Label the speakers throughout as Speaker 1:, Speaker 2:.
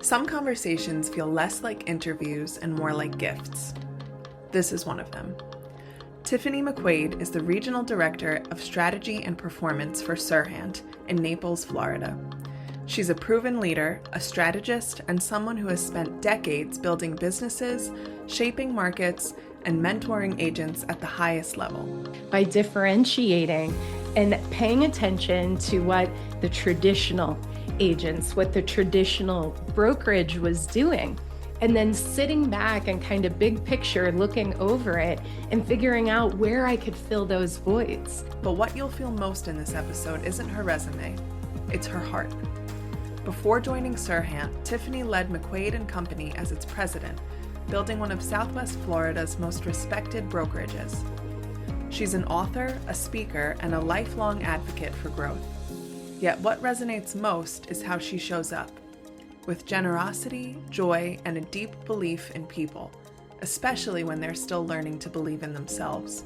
Speaker 1: Some conversations feel less like interviews and more like gifts. This is one of them. Tiffany McQuaid is the Regional Director of Strategy and Performance for SERHANT in Naples, Florida. She's a proven leader, a strategist, and someone who has spent decades building businesses, shaping markets, and mentoring agents at the highest level.
Speaker 2: By differentiating and paying attention to what the traditional agents, what the traditional brokerage was doing, and then sitting back and kind of big picture looking over it and figuring out where I could fill those voids.
Speaker 1: But what you'll feel most in this episode isn't her resume, it's her heart. Before joining SERHANT, Tiffany led McQuaid Company as its president, building one of Southwest Florida's most respected brokerages. She's an author, a speaker, and a lifelong advocate for growth. Yet what resonates most is how she shows up, with generosity, joy, and a deep belief in people, especially when they're still learning to believe in themselves.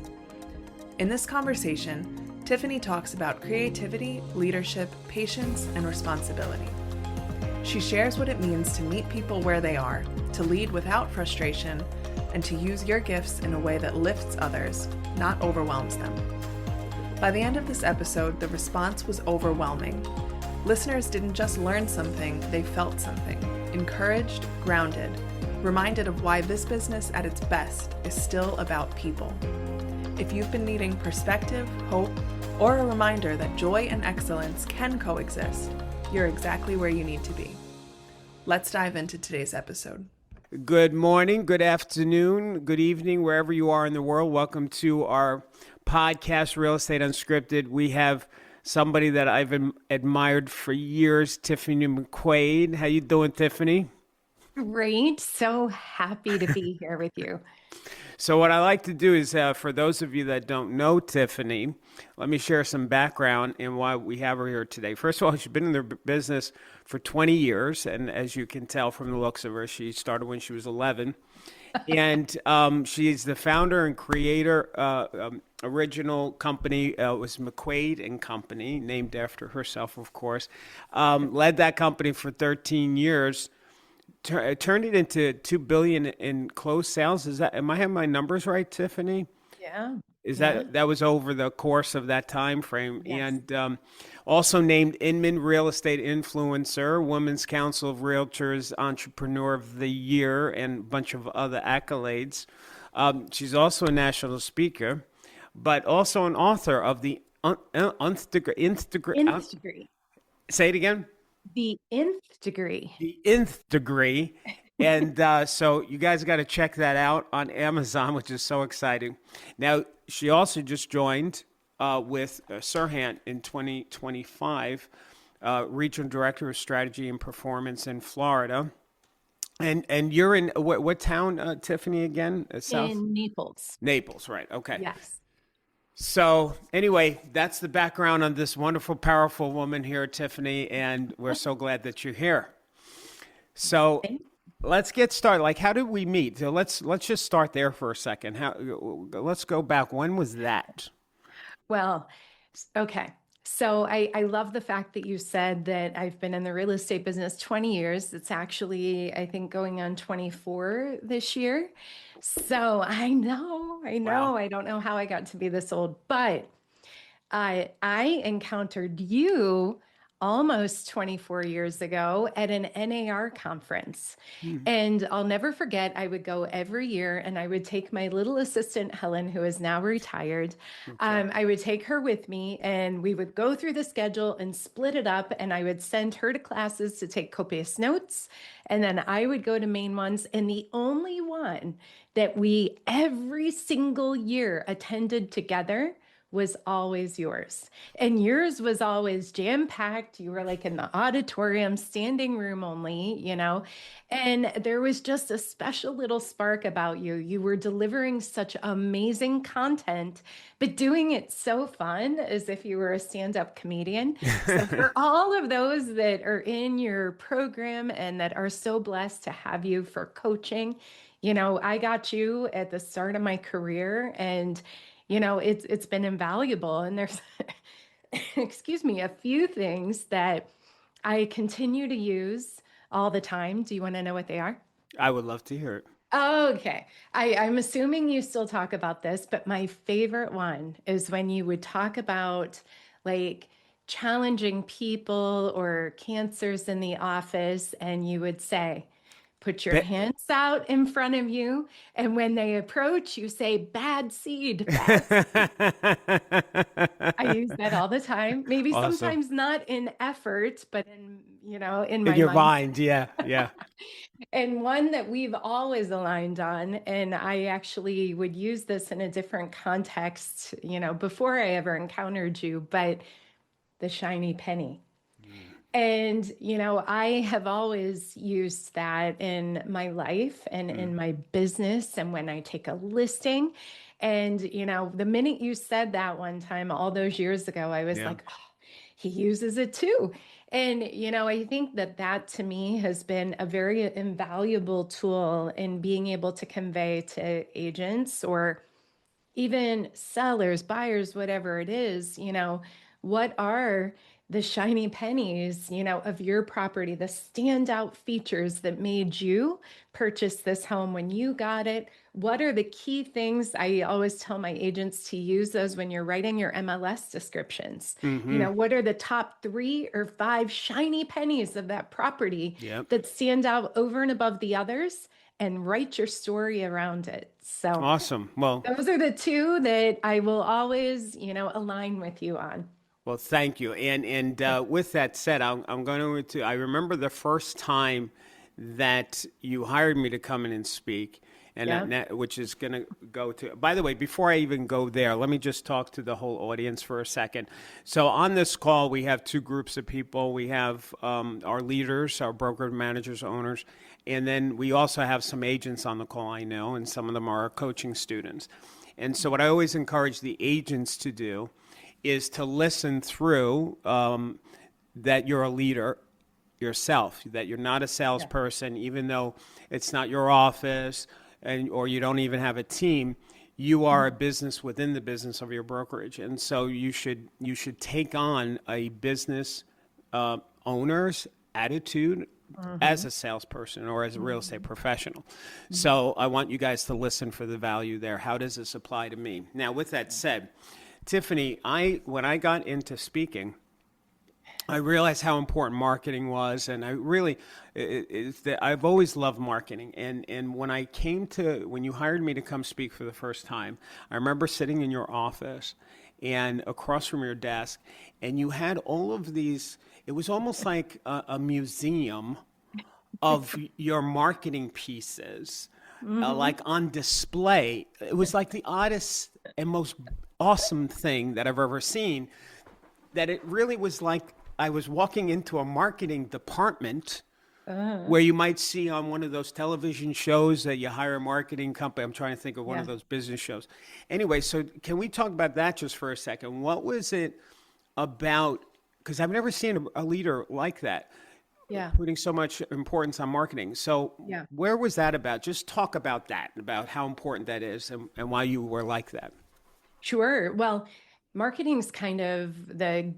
Speaker 1: In this conversation, Tiffany talks about creativity, leadership, patience, and responsibility. She shares what it means to meet people where they are, to lead without frustration, and to use your gifts in a way that lifts others, not overwhelms them. By the end of this episode, the response was overwhelming. Listeners didn't just learn something, they felt something, encouraged, grounded, reminded of why this business at its best is still about people. If you've been needing perspective, hope, or a reminder that joy and excellence can coexist, you're exactly where you need to be. Let's dive into today's episode.
Speaker 3: Good morning, good afternoon, good evening, wherever you are in the world. Welcome to our podcast, Real Estate Unscripted. We have somebody that I've admired for years, Tiffany McQuaid. How you doing, Tiffany?
Speaker 2: Great. So happy to be here with you.
Speaker 3: So what I like to do is, for those of you that don't know Tiffany, let me share some background in why we have her here today. First of all, she's been in the business for 20 years, and as you can tell from the looks of her, she started when she was 11. And she's the founder and creator. Original company was McQuaid Company, named after herself, of course. Led that company for 13 years. Turned it into $2 billion in closed sales. Am I having my numbers right, Tiffany?
Speaker 2: Yeah.
Speaker 3: That was over the course of that time frame?
Speaker 2: Yes.
Speaker 3: And also named Inman Real Estate Influencer, Women's Council of Realtors Entrepreneur of the Year, and a bunch of other accolades. She's also a national speaker, but also an author of the Nth Degree. Say it again.
Speaker 2: The Nth Degree.
Speaker 3: The Nth Degree. And so you guys got to check that out on Amazon, which is so exciting. Now, she also just joined with SERHANT in 2025, Regional Director of Strategy and Performance in Florida. And you're in what town, Tiffany, again?
Speaker 2: South? In Naples.
Speaker 3: Naples, right. Okay.
Speaker 2: Yes.
Speaker 3: So anyway, that's the background on this wonderful, powerful woman here, Tiffany, and we're so glad that you're here. So let's get started. Like, how did we meet? So let's just start there for a second. Let's go back. When was that?
Speaker 2: Well, okay. So I love the fact that you said that I've been in the real estate business 20 years. It's actually, I think, going on 24 this year. So I know. Wow. I don't know how I got to be this old, but I encountered you almost 24 years ago at an NAR conference. And I'll never forget, I would go every year and I would take my little assistant, Helen, who is now retired. Okay. I would take her with me and we would go through the schedule and split it up. And I would send her to classes to take copious notes. And then I would go to main ones. And the only one that we every single year attended together was always yours. And yours was always jam-packed. You were like in the auditorium, standing room only, and there was just a special little spark about you. You were delivering such amazing content, but doing it so fun as if you were a stand-up comedian. So for all of those that are in your program and that are so blessed to have you for coaching, I got you at the start of my career, and it's been invaluable. And there's, excuse me, a few things that I continue to use all the time. Do you want to know what they are?
Speaker 3: I would love to hear it.
Speaker 2: Okay. I'm assuming you still talk about this, but my favorite one is when you would talk about like challenging people or cancers in the office, and you would say, put your
Speaker 3: Be-
Speaker 2: hands out in front of you. And when they approach, you say, bad seed, bad seed. I use that all the time. Maybe
Speaker 3: Awesome.
Speaker 2: sometimes not in effort, but in
Speaker 3: In
Speaker 2: my
Speaker 3: your
Speaker 2: mind.
Speaker 3: mind, yeah, yeah.
Speaker 2: And one that we've always aligned on, and I actually would use this in a different context, before I ever encountered you, but the shiny penny. And, I have always used that in my life and
Speaker 3: Mm.
Speaker 2: in my business and when I take a listing. And, the minute you said that one time, all those years ago, I was
Speaker 3: Yeah.
Speaker 2: like, oh, he uses it too. And, I think that to me has been a very invaluable tool in being able to convey to agents or even sellers, buyers, whatever it is, what are the shiny pennies, of your property, the standout features that made you purchase this home when you got it? What are the key things? I always tell my agents to use those when you're writing your MLS descriptions.
Speaker 3: Mm-hmm.
Speaker 2: What are the top 3 or 5 shiny pennies of that property
Speaker 3: Yep.
Speaker 2: that stand out over and above the others? And write your story around it. So
Speaker 3: Awesome. Well,
Speaker 2: those are the two that I will always, align with you on.
Speaker 3: well, thank you. And with that said, I'm going to. I remember the first time that you hired me to come in and speak, and
Speaker 2: Yeah.
Speaker 3: which is going to go to. By the way, before I even go there, let me just talk to the whole audience for a second. So on this call, we have two groups of people. We have our leaders, our broker managers, owners, and then we also have some agents on the call. I know, and some of them are our coaching students. And so what I always encourage the agents to do is to listen through that you're a leader yourself, that you're not a salesperson, even though it's not your office or you don't even have a team. You are a business within the business of your brokerage, and so you should take on a business owner's attitude as a salesperson or as a real estate professional. So I want you guys to listen for the value there. How does this apply to me? Now, with that said, Tiffany, when I got into speaking, I realized how important marketing was, and I really, I've always loved marketing. And when you hired me to come speak for the first time, I remember sitting in your office and across from your desk, and you had all of these. It was almost like a museum of your marketing pieces, like on display. It was like the oddest and most awesome thing that I've ever seen, that it really was like I was walking into a marketing department where you might see on one of those television shows that you hire a marketing company. I'm trying to think of one of those business shows. Anyway, so can we talk about that just for a second? What was it about? Because I've never seen a leader like that.
Speaker 2: Yeah.
Speaker 3: Putting so much importance on marketing. So
Speaker 2: Yeah.
Speaker 3: where was that about? Just talk about that, about how important that is and why you were like that.
Speaker 2: Sure. Well, marketing's kind of the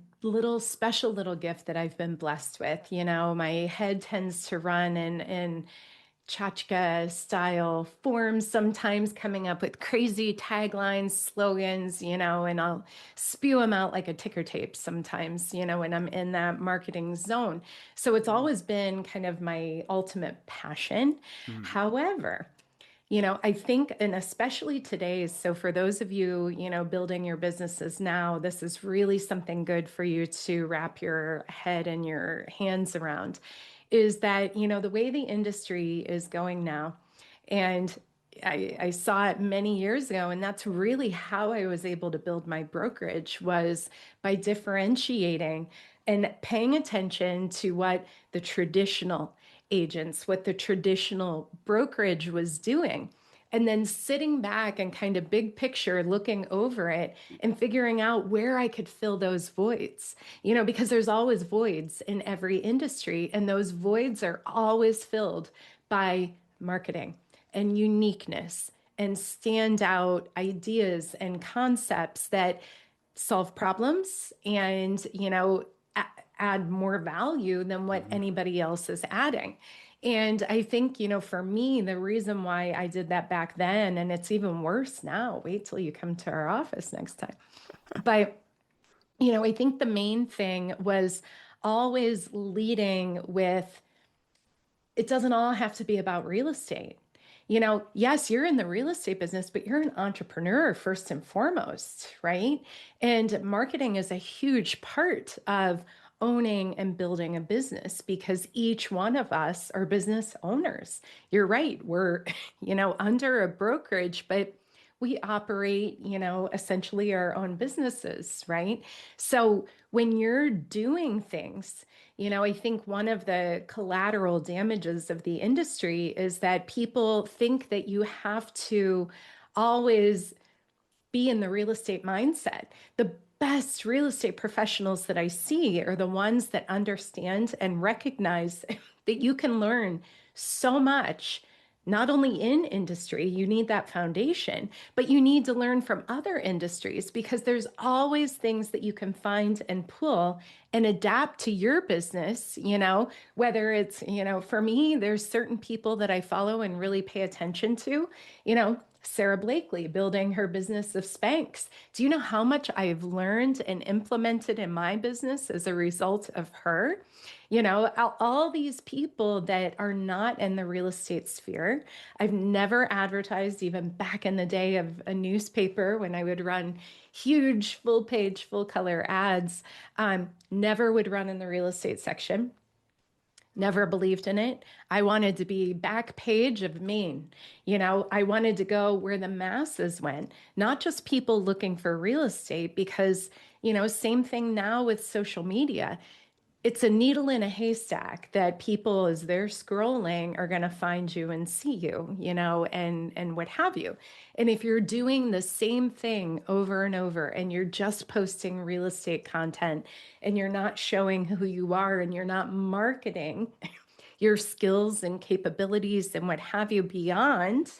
Speaker 2: special little gift that I've been blessed with. My head tends to run in tchotchke style forms, sometimes coming up with crazy taglines, slogans, and I'll spew them out like a ticker tape sometimes, when I'm in that marketing zone. So it's always been kind of my ultimate passion. However, I think, and especially today, so for those of you, building your businesses now, this is really something good for you to wrap your head and your hands around, is that, the way the industry is going now, and I saw it many years ago, and that's really how I was able to build my brokerage, was by differentiating and paying attention to what the traditional agents, what the traditional brokerage was doing. And then sitting back and kind of big picture looking over it and figuring out where I could fill those voids, because there's always voids in every industry. And those voids are always filled by marketing and uniqueness and standout ideas and concepts that solve problems and, add more value than what anybody else is adding. And I think, for me, the reason why I did that back then, and it's even worse now, wait till you come to our office next time. But, I think the main thing was always leading with, it doesn't all have to be about real estate. Yes, you're in the real estate business, but you're an entrepreneur first and foremost, right? And marketing is a huge part of owning and building a business because each one of us are business owners. You're right. We're, under a brokerage, but we operate, essentially our own businesses, right? So when you're doing things, I think one of the collateral damages of the industry is that people think that you have to always be in the real estate mindset. The best real estate professionals that I see are the ones that understand and recognize that you can learn so much. Not only in industry, you need that foundation, but you need to learn from other industries because there's always things that you can find and pull and adapt to your business, whether it's, for me, there's certain people that I follow and really pay attention to, Sarah Blakely building her business of Spanx. Do you know how much I've learned and implemented in my business as a result of her? All these people that are not in the real estate sphere. I've never advertised, even back in the day of a newspaper when I would run huge full page, full color ads, never would run in the real estate section. Never believed in it. I wanted to be back page of Maine. I wanted to go where the masses went, not just people looking for real estate, because, same thing now with social media. It's a needle in a haystack that people, as they're scrolling, are going to find you and see you, and what have you. And if you're doing the same thing over and over and you're just posting real estate content and you're not showing who you are and you're not marketing your skills and capabilities and what have you beyond,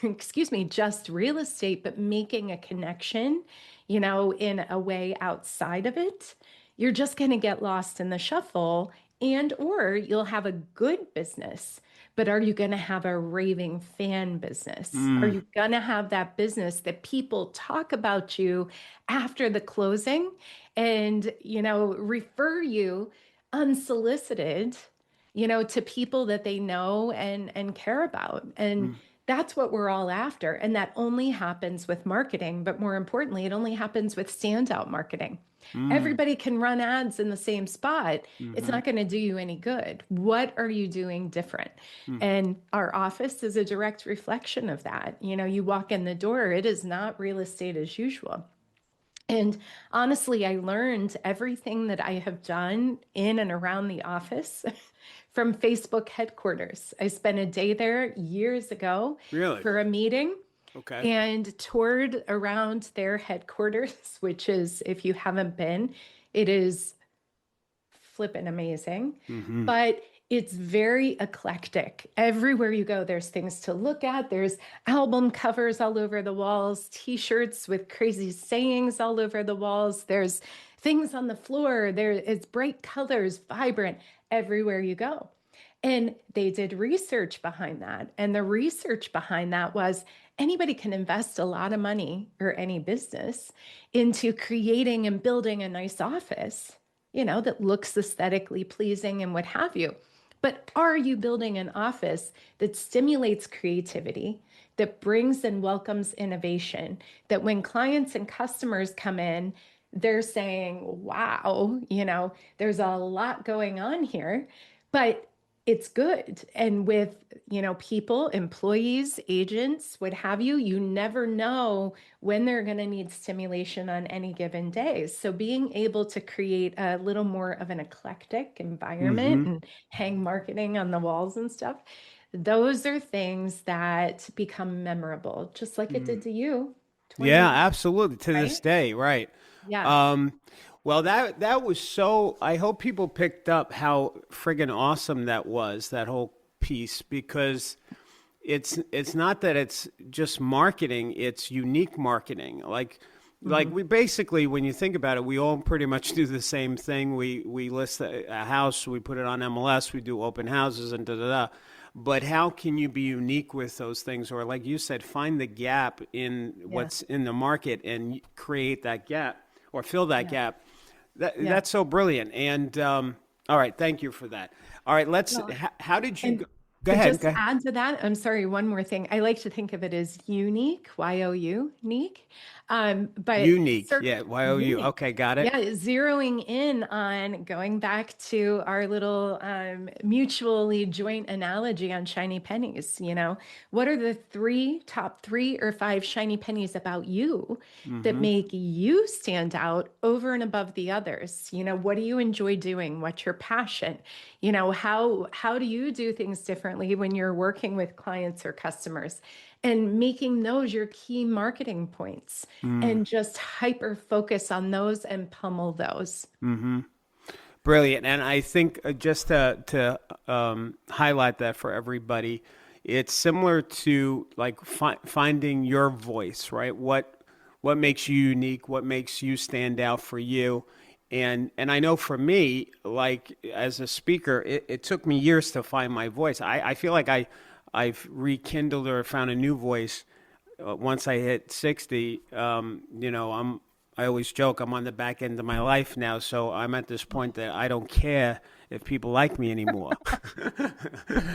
Speaker 2: excuse me, just real estate, but making a connection, in a way outside of it, you're just going to get lost in the shuffle, and or you'll have a good business, but are you going to have a raving fan business? Are you going to have that business that people talk about you after the closing and, refer you unsolicited, to people that they know and care about? And that's what we're all after. And that only happens with marketing, but more importantly, it only happens with standout marketing. Everybody can run ads in the same spot. It's not going to do you any good. What are you doing different? And our office is a direct reflection of that. You walk in the door, it is not real estate as usual. And honestly, I learned everything that I have done in and around the office from Facebook headquarters. I spent a day there years ago for a meeting.
Speaker 3: Okay.
Speaker 2: And toured around their headquarters, which is, if you haven't been, it is flippin' amazing. But it's very eclectic. Everywhere you go, there's things to look at. There's album covers all over the walls, t-shirts with crazy sayings all over the walls. There's things on the floor. It's bright colors, vibrant, everywhere you go. And they did research behind that. And the research behind that was anybody can invest a lot of money, or any business, into creating and building a nice office, that looks aesthetically pleasing and what have you. But are you building an office that stimulates creativity, that brings and welcomes innovation, that when clients and customers come in, they're saying, wow, there's a lot going on here, but it's good. And with, people, employees, agents, what have you, you never know when they're going to need stimulation on any given day. So being able to create a little more of an eclectic environment and hang marketing on the walls and stuff, those are things that become memorable, just like it did to you.
Speaker 3: Yeah, absolutely. To this day. Right.
Speaker 2: Yeah.
Speaker 3: Well, that was so, I hope people picked up how friggin' awesome that was, that whole piece, because it's not that it's just marketing, it's unique marketing. Like like we basically, when you think about it, we all pretty much do the same thing. We list a house, we put it on MLS, we do open houses and da da da. But how can you be unique with those things? Or like you said, find the gap in what's in the market and create that gap or fill that gap. That's so brilliant. And all right, thank you for that. All right, how did you go ahead?
Speaker 2: Just add to that, I'm sorry, one more thing. I like to think of it as unique, Y-O-U, unique. But
Speaker 3: unique, Y-O-U.
Speaker 2: Unique.
Speaker 3: Okay, got it.
Speaker 2: Yeah, zeroing in on going back to our little mutually joint analogy on shiny pennies. What are the top 3 or 5 shiny pennies about you that make you stand out over and above the others? What do you enjoy doing? What's your passion? How do you do things differently when you're working with clients or customers? And making those your key marketing points and just hyper focus on those and pummel those.
Speaker 3: Brilliant. And I think just to highlight that for everybody, it's similar to like finding your voice, right? What makes you unique? What makes you stand out for you? And I know for me, like as a speaker, it took me years to find my voice. I feel like I've rekindled or found a new voice once I hit 60. I always joke I'm on the back end of my life now, so I'm at this point that I don't care if people like me anymore.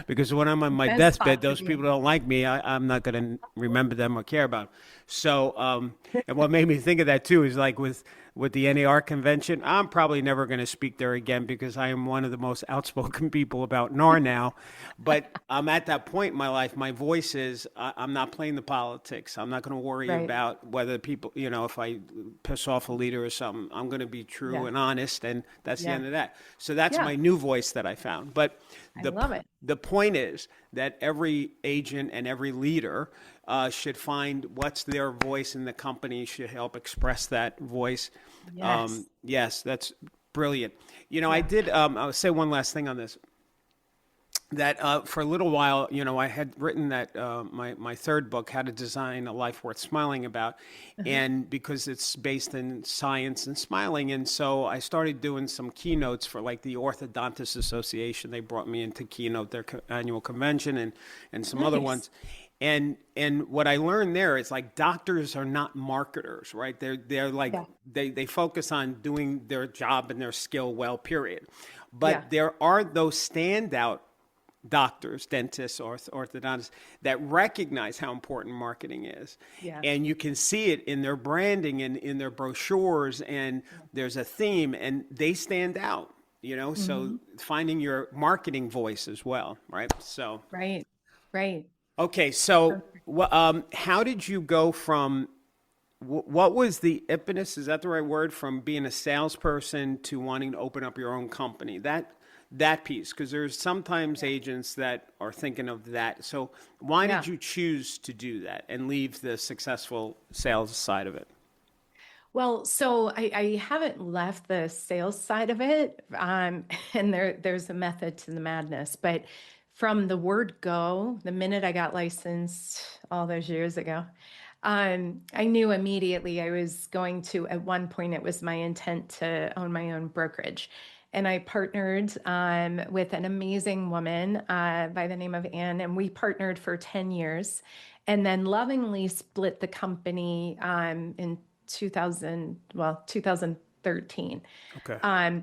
Speaker 3: Because when I'm on my deathbed, those people don't like me. I'm not going to remember them or care about them. So, and what made me think of that too is like with the NAR convention, I'm probably never going to speak there again because I am one of the most outspoken people about NAR now. But I'm at that point in my life, my voice is, I'm not playing the politics. I'm not going to worry about whether people, if I piss off a leader or something, I'm going to be true and honest. And that's the end of that. So that's my new voice that I found. But
Speaker 2: I love it.
Speaker 3: The point is that every agent and every leader should find what's their voice in the company, should help express that voice. Yes, that's brilliant. I did, I'll say one last thing on this. That for a little while, I had written that my third book, How to Design a Life Worth Smiling About, and because it's based in science and smiling, and so I started doing some keynotes for like the Orthodontists Association. They brought me in to keynote their annual convention and some other ones. And what I learned there is like doctors are not marketers, right? They're like they focus on doing their job and their skill well, period. But there are those standout doctors, dentists, or orthodontists that recognize how important marketing is. And you can see it in their branding and in their brochures, and there's a theme and they stand out, so finding your marketing voice as well, right? So
Speaker 2: Right.
Speaker 3: Okay, so how did you go from, what was the impetus, is that the right word, from being a salesperson to wanting to open up your own company? That piece, because there's sometimes agents that are thinking of that. So why did you choose to do that and leave the successful sales side of it?
Speaker 2: Well, so I haven't left the sales side of it, and there's a method to the madness, but from the word go, the minute I got licensed all those years ago, I knew immediately I was going to, at one point, it was my intent to own my own brokerage. And I partnered with an amazing woman by the name of Anne, and we partnered for 10 years and then lovingly split the company in 2013.
Speaker 3: Okay.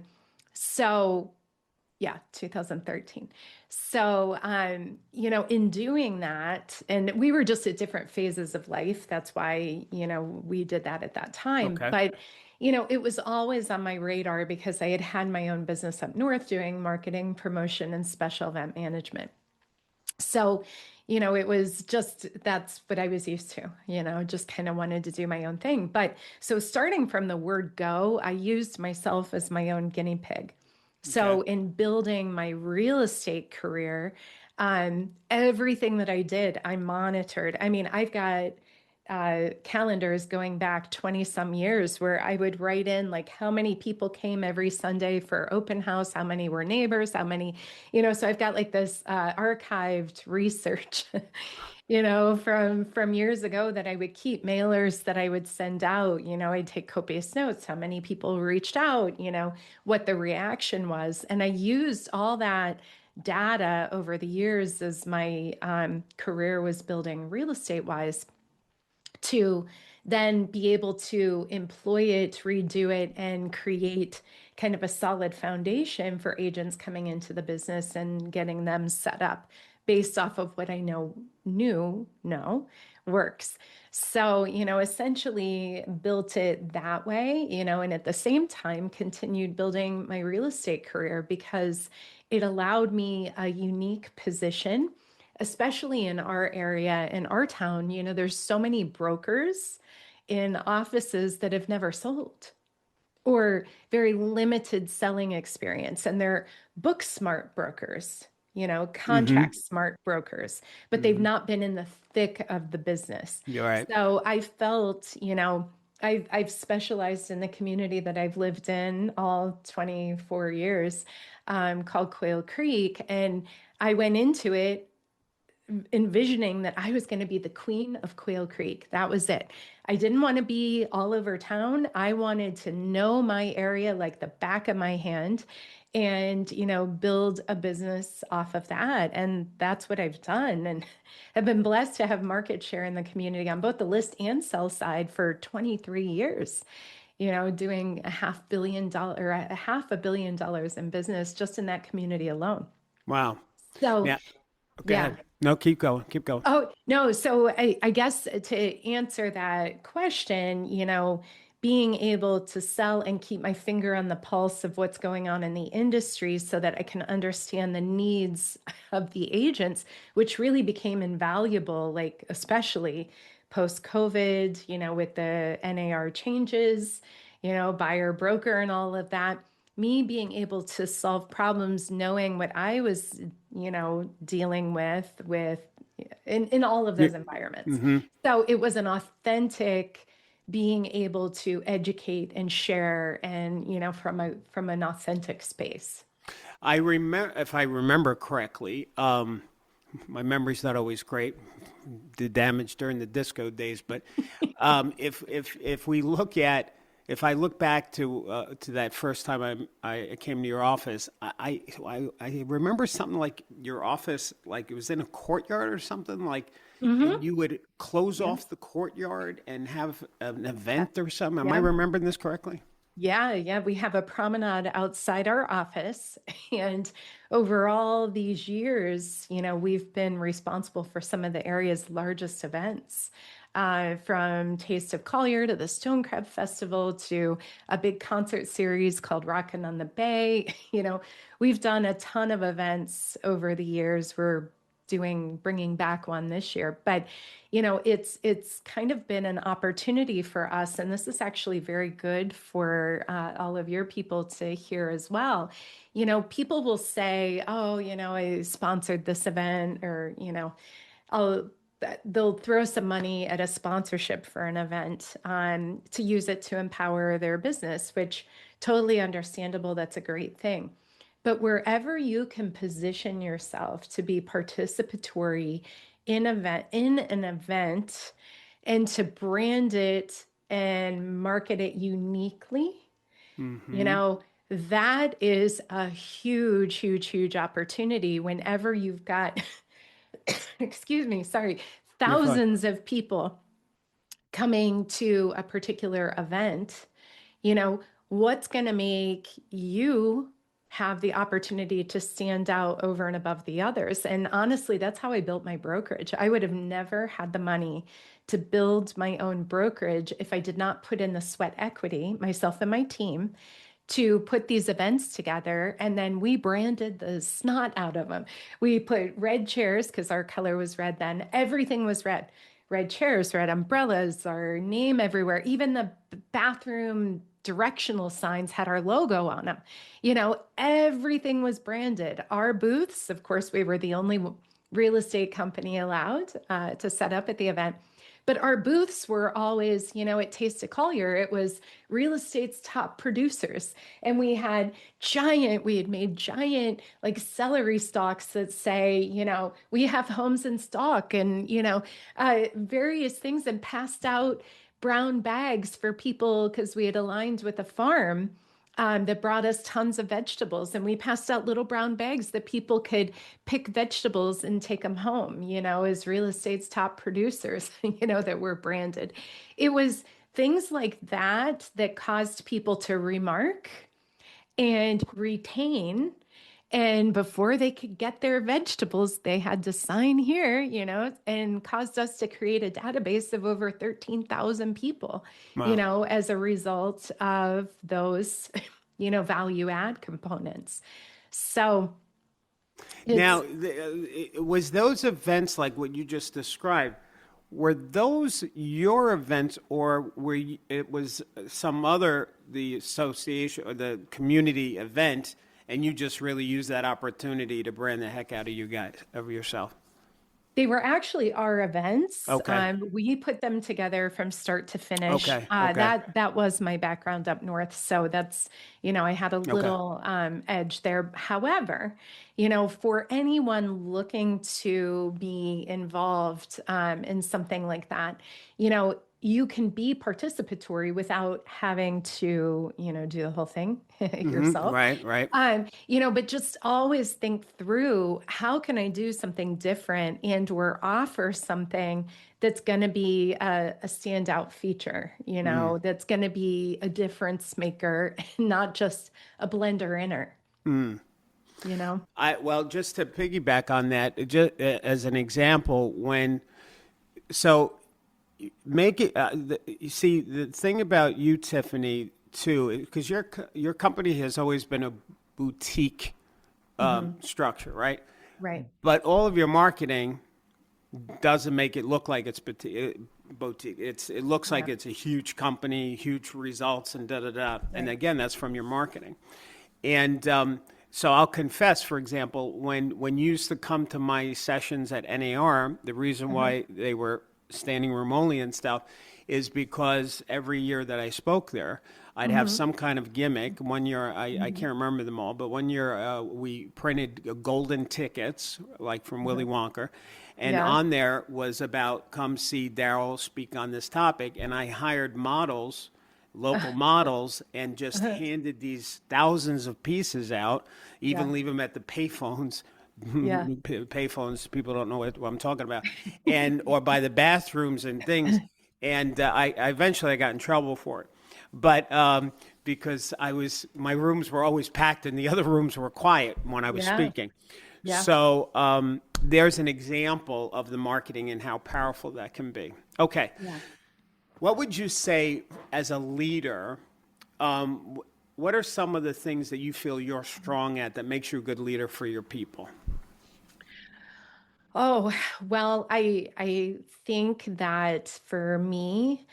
Speaker 2: Yeah, 2013. So, in doing that, and we were just at different phases of life. That's why, we did that at that time.
Speaker 3: Okay.
Speaker 2: But, it was always on my radar because I had my own business up north doing marketing, promotion, and special event management. So, it was just, that's what I was used to, just kind of wanted to do my own thing. But so starting from the word go, I used myself as my own guinea pig. So in building my real estate career, everything that I did, I monitored. I mean, I've got calendars going back 20 some years where I would write in like how many people came every Sunday for open house, how many were neighbors, how many, so I've got like this archived research, from years ago that I would keep, mailers that I would send out, I'd take copious notes, how many people reached out, what the reaction was. And I used all that data over the years as my career was building real estate wise, to then be able to employ it, redo it, and create kind of a solid foundation for agents coming into the business and getting them set up based off of what I know works. So, essentially built it that way, and at the same time continued building my real estate career because it allowed me a unique position, especially in our area, in our town. There's so many brokers in offices that have never sold or very limited selling experience, and they're book smart brokers, contract smart brokers, but they've not been in the thick of the business.
Speaker 3: You're right.
Speaker 2: So I felt, I've specialized in the community that I've lived in all 24 years, called Quail Creek. And I went into it envisioning that I was going to be the queen of Quail Creek. That was it. I didn't want to be all over town. I wanted to know my area like the back of my hand and, build a business off of that. And that's what I've done. And I've been blessed to have market share in the community on both the list and sell side for 23 years, doing $500 million in business just in that community alone.
Speaker 3: Wow.
Speaker 2: So,
Speaker 3: yeah. Okay.
Speaker 2: yeah.
Speaker 3: No, keep going. Keep going.
Speaker 2: Oh, no. So I guess to answer that question, being able to sell and keep my finger on the pulse of what's going on in the industry so that I can understand the needs of the agents, which really became invaluable, like especially post-COVID, with the NAR changes, buyer broker and all of that. Me being able to solve problems, knowing what I was, dealing with in all of those environments. So it was an authentic being able to educate and share and, from an authentic space.
Speaker 3: I remember, if I remember correctly, my memory's not always great, the damage during the disco days, but if I look back to that first time I came to your office, I remember something like your office, like it was in a courtyard or something, like and you would close off the courtyard and have an event or something. Am I remembering this correctly?
Speaker 2: Yeah. We have a promenade outside our office. And over all these years, we've been responsible for some of the area's largest events. From Taste of Collier to the Stone Crab Festival to a big concert series called Rockin' on the Bay. We've done a ton of events over the years. We're bringing back one this year, but it's kind of been an opportunity for us. And this is actually very good for all of your people to hear as well. People will say, oh, I sponsored this event, or, they'll throw some money at a sponsorship for an event to use it to empower their business, which totally understandable. That's a great thing. But wherever you can position yourself to be participatory in an event and to brand it and market it uniquely, that is a huge, huge, huge opportunity whenever you've got excuse me, sorry, thousands of people coming to a particular event. What's going to make you have the opportunity to stand out over and above the others? And honestly, that's how I built my brokerage. I would have never had the money to build my own brokerage if I did not put in the sweat equity, myself and my team, to put these events together. And then we branded the snot out of them. We put red chairs because our color was red then. Everything was red. Red chairs, red umbrellas, our name everywhere. Even the bathroom directional signs had our logo on them. Everything was branded. Our booths, of course, we were the only real estate company allowed to set up at the event. But our booths were always, at Taste of Collier, it was real estate's top producers. And we had made giant like celery stalks that say, we have homes in stock and, various things, and passed out brown bags for people because we had aligned with a farm that brought us tons of vegetables. And we passed out little brown bags that people could pick vegetables and take them home, as real estate's top producers, that were branded. It was things like that that caused people to remark and retain. And before they could get their vegetables, they had to sign here, and caused us to create a database of over 13,000 people,
Speaker 3: Wow.
Speaker 2: as a result of those, value add components. So
Speaker 3: Now, was those events like what you just described? Were those your events, or it was some other the association or the community event, and you just really used that opportunity to brand the heck out of yourself?
Speaker 2: they were actually our events.
Speaker 3: Okay.
Speaker 2: We put them together from start to finish.
Speaker 3: Okay. Okay.
Speaker 2: That was my background up north. So that's, I had a
Speaker 3: Okay.
Speaker 2: little edge there. However, for anyone looking to be involved in something like that, you can be participatory without having to, do the whole thing yourself.
Speaker 3: Right. Right.
Speaker 2: But just always think through, how can I do something different and or offer something that's going to be a standout feature, that's going to be a difference maker, not just a blender inner,
Speaker 3: Well, just to piggyback on that, just as an example, so make it. You see, the thing about you, Tiffany, too, because your company has always been a boutique structure, right?
Speaker 2: Right.
Speaker 3: But all of your marketing doesn't make it look like it's boutique. It looks like
Speaker 2: Yeah.
Speaker 3: it's a huge company, huge results, and da da da. And again, that's from your marketing. And so I'll confess, for example, when you used to come to my sessions at NAR, the reason why they were standing room only and stuff is because every year that I spoke there, I'd have some kind of gimmick. One year, I can't remember them all, but one year we printed golden tickets, like from Willy Wonka, and
Speaker 2: Yeah.
Speaker 3: on there was about come see Darryl speak on this topic, and I hired models, local models, and just handed these thousands of pieces out, even
Speaker 2: Yeah.
Speaker 3: leave them at the payphones.
Speaker 2: Yeah.
Speaker 3: Payphones, people don't know what I'm talking about, and or by the bathrooms and things. And I eventually I got in trouble for it, but because my rooms were always packed and the other rooms were quiet when I was
Speaker 2: Yeah.
Speaker 3: speaking.
Speaker 2: Yeah.
Speaker 3: So there's an example of the marketing and how powerful that can be. Okay.
Speaker 2: Yeah.
Speaker 3: What would you say as a leader? What are some of the things that you feel you're strong at that makes you a good leader for your people?
Speaker 2: Oh, well, I think that for me,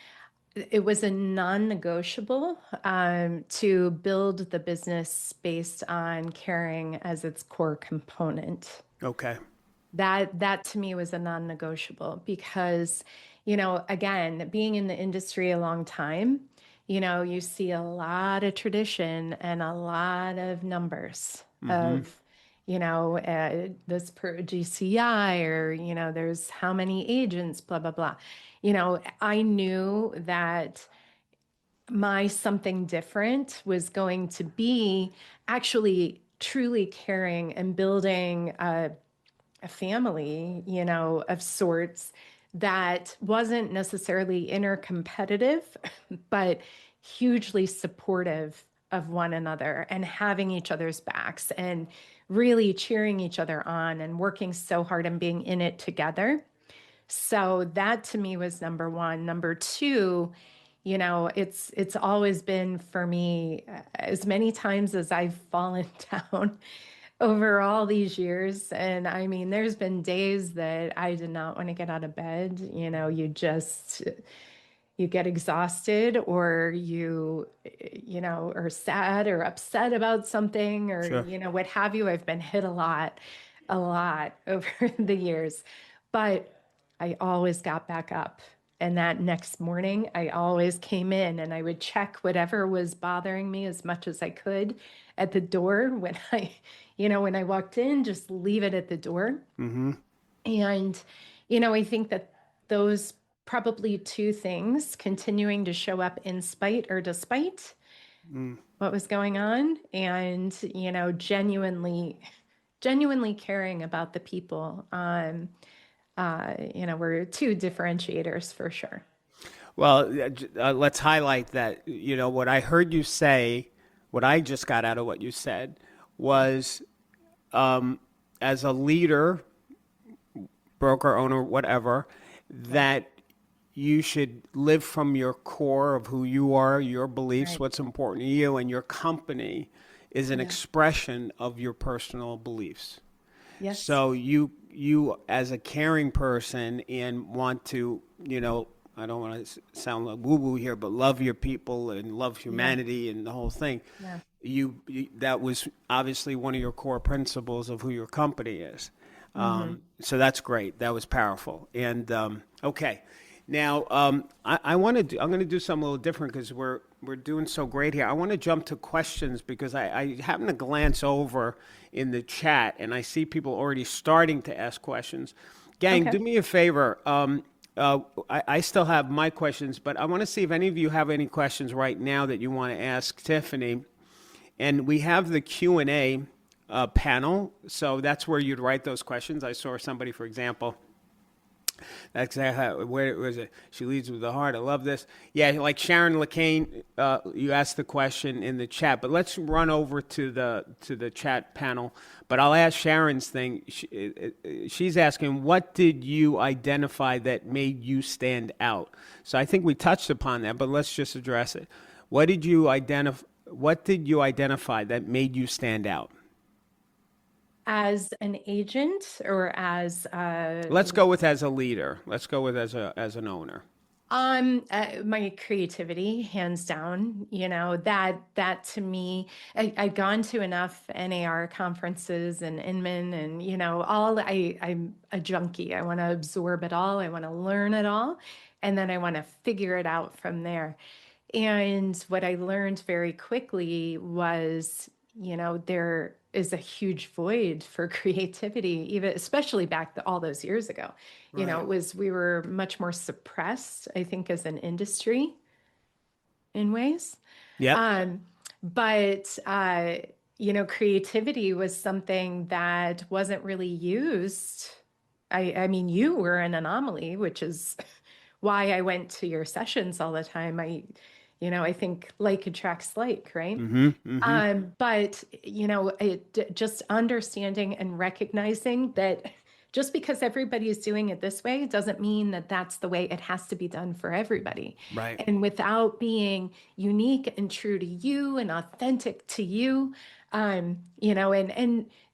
Speaker 2: it was a non-negotiable to build the business based on caring as its core component.
Speaker 3: Okay.
Speaker 2: That to me was a non-negotiable because, again, being in the industry a long time, you see a lot of tradition and a lot of numbers of, this per GCI or, there's how many agents, blah, blah, blah. I knew that my something different was going to be actually truly caring and building a family, of sorts that wasn't necessarily intercompetitive, but hugely supportive of one another and having each other's backs and really cheering each other on and working so hard and being in it together. So that to me was number one. Number two, it's always been for me, as many times as I've fallen down over all these years. And I mean, there's been days that I did not want to get out of bed. You get exhausted or are sad or upset about something or,
Speaker 3: Sure.
Speaker 2: what have you. I've been hit a lot over the years, but I always got back up And that next morning, I always came in and I would check whatever was bothering me as much as I could at the door when when I walked in, just leave it at the door.
Speaker 3: Mm-hmm.
Speaker 2: And, I think that those probably two things, continuing to show up in spite or despite what was going on, and, genuinely caring about the people, were two differentiators for sure.
Speaker 3: Well, let's highlight that. What I heard you say, what I just got out of what you said was, as a leader, broker, owner, whatever, that you should live from your core of who you are, your beliefs,
Speaker 2: Right.
Speaker 3: what's important to you, and your company is an
Speaker 2: Yeah.
Speaker 3: expression of your personal beliefs.
Speaker 2: Yes.
Speaker 3: So you as a caring person and want to, I don't want to sound like woo-woo here, but love your people and love humanity and the whole thing.
Speaker 2: Yeah.
Speaker 3: You that was obviously one of your core principles of who your company is. So that's great. That was powerful. And okay, now I'm going to do something a little different because we're doing so great here. I want to jump to questions because I happen to glance over in the chat and I see people already starting to ask questions. Gang,
Speaker 2: Okay.
Speaker 3: do me a favor. I still have my questions, but I want to see if any of you have any questions right now that you want to ask Tiffany. And we have the Q&A panel, so that's where you'd write those questions. I saw somebody, for example, that's where was it? She leads with the heart. I love this. Yeah, like Sharon LeCain, you asked the question in the chat, but let's run over to the chat panel. But I'll ask Sharon's thing. She's asking, what did you identify that made you stand out? So I think we touched upon that, but let's just address it. What did you identify that made you stand out?
Speaker 2: As an agent or as
Speaker 3: Let's go with as a leader. Let's go with as an owner.
Speaker 2: my creativity, hands down. That to me, I'd gone to enough NAR conferences and Inman, and I'm a junkie. I want to absorb it all. I want to learn it all, and then I want to figure it out from there. And what I learned very quickly was, there is a huge void for creativity, even especially back all those years ago.
Speaker 3: Right.
Speaker 2: We were much more suppressed, I think, as an industry in ways.
Speaker 3: Yep.
Speaker 2: But creativity was something that wasn't really used. I mean, you were an anomaly, which is why I went to your sessions all the time. I think like attracts like, right? But just understanding and recognizing that just because everybody is doing it this way doesn't mean that that's the way it has to be done for everybody.
Speaker 3: Right.
Speaker 2: And without being unique and true to you and authentic to you, and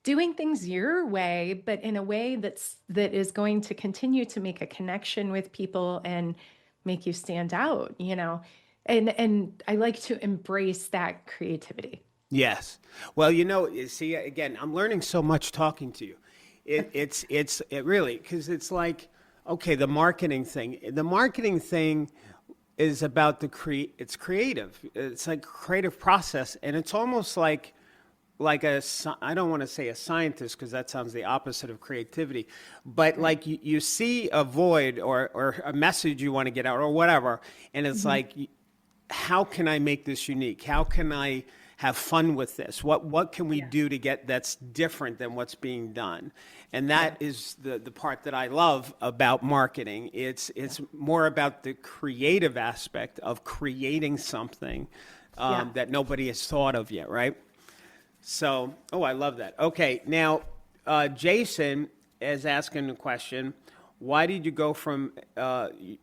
Speaker 2: doing things your way, but in a way that is going to continue to make a connection with people and make you stand out, and I like to embrace that creativity.
Speaker 3: Yes. Well, you see, again, I'm learning so much talking to you. It really, because it's like, okay, the marketing thing. The marketing thing is about it's creative. It's like a creative process, and it's almost like I don't want to say a scientist because that sounds the opposite of creativity, but like you see a void or a message you want to get out or whatever, and it's like, how can I make this unique? How can I have fun with this? What can we do to get that's different than what's being done? And that is the part that I love about marketing. It's more about the creative aspect of creating something that nobody has thought of yet, right? So, I love that. Okay, now Jason is asking a question. Why did you go from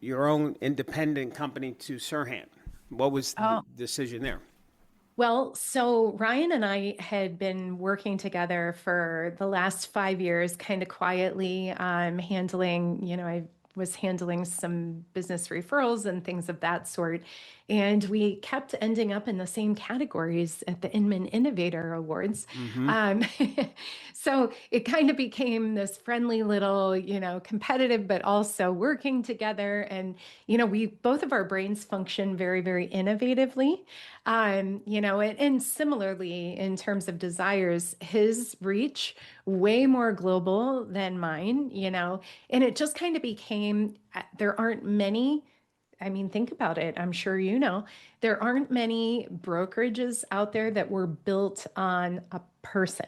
Speaker 3: your own independent company to SERHANT? What was the decision there?
Speaker 2: Well, so Ryan and I had been working together for the last 5 years, kind of quietly, handling, I've was handling some business referrals and things of that sort. And we kept ending up in the same categories at the Inman Innovator Awards. Um, so it kind of became this friendly little, competitive, but also working together. And, we both of our brains function very, very innovatively. And similarly, in terms of desires, his reach way more global than mine, and it just kind of became, there aren't many. I mean, think about it. I'm sure there aren't many brokerages out there that were built on a person,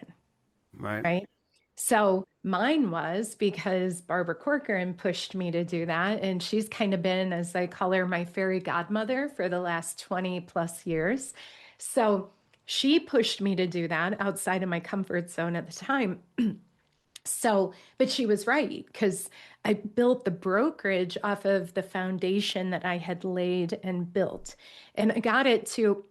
Speaker 3: Right.
Speaker 2: right? So mine was because Barbara Corcoran pushed me to do that. And she's kind of been, as I call her, my fairy godmother for the last 20 plus years. So she pushed me to do that outside of my comfort zone at the time. So, but she was right, because I built the brokerage off of the foundation that I had laid and built. And I got it to,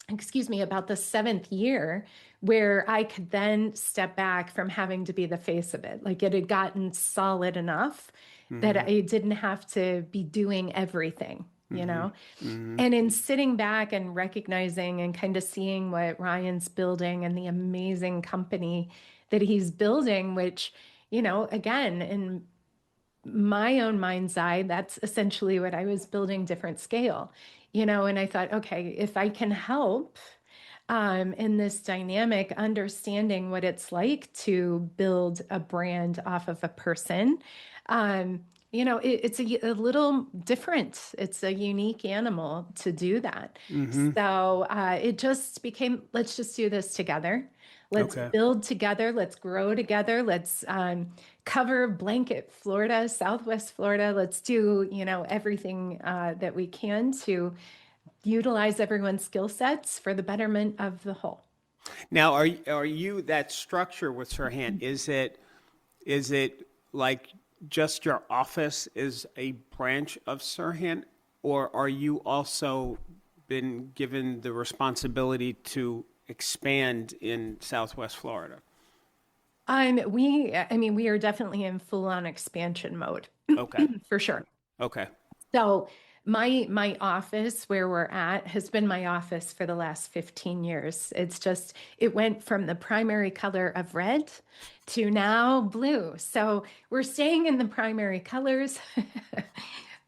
Speaker 2: excuse me, about the 7th year where I could then step back from having to be the face of it. Like, it had gotten solid enough that I didn't have to be doing everything, And in sitting back and recognizing and kind of seeing what Ryan's building and the amazing company that he's building, which, again, in my own mind's eye, that's essentially what I was building, different scale, and I thought, okay, if I can help in this dynamic, understanding what it's like to build a brand off of a person, it's a little different. It's a unique animal to do that. So it just became, let's just do this together. Let's build together. Let's grow together. Let's cover blanket Florida, Southwest Florida. Let's do, everything that we can to utilize everyone's skill sets for the betterment of the whole.
Speaker 3: Now, are you that structure with SERHANT? Is it like just your office is a branch of SERHANT, or are you also been given the responsibility to expand in Southwest Florida?
Speaker 2: We are definitely in full-on expansion mode.
Speaker 3: Okay.
Speaker 2: For sure.
Speaker 3: Okay.
Speaker 2: So my office where we're at has been my office for the last 15 years. It went from the primary color of red to now blue. So we're staying in the primary colors.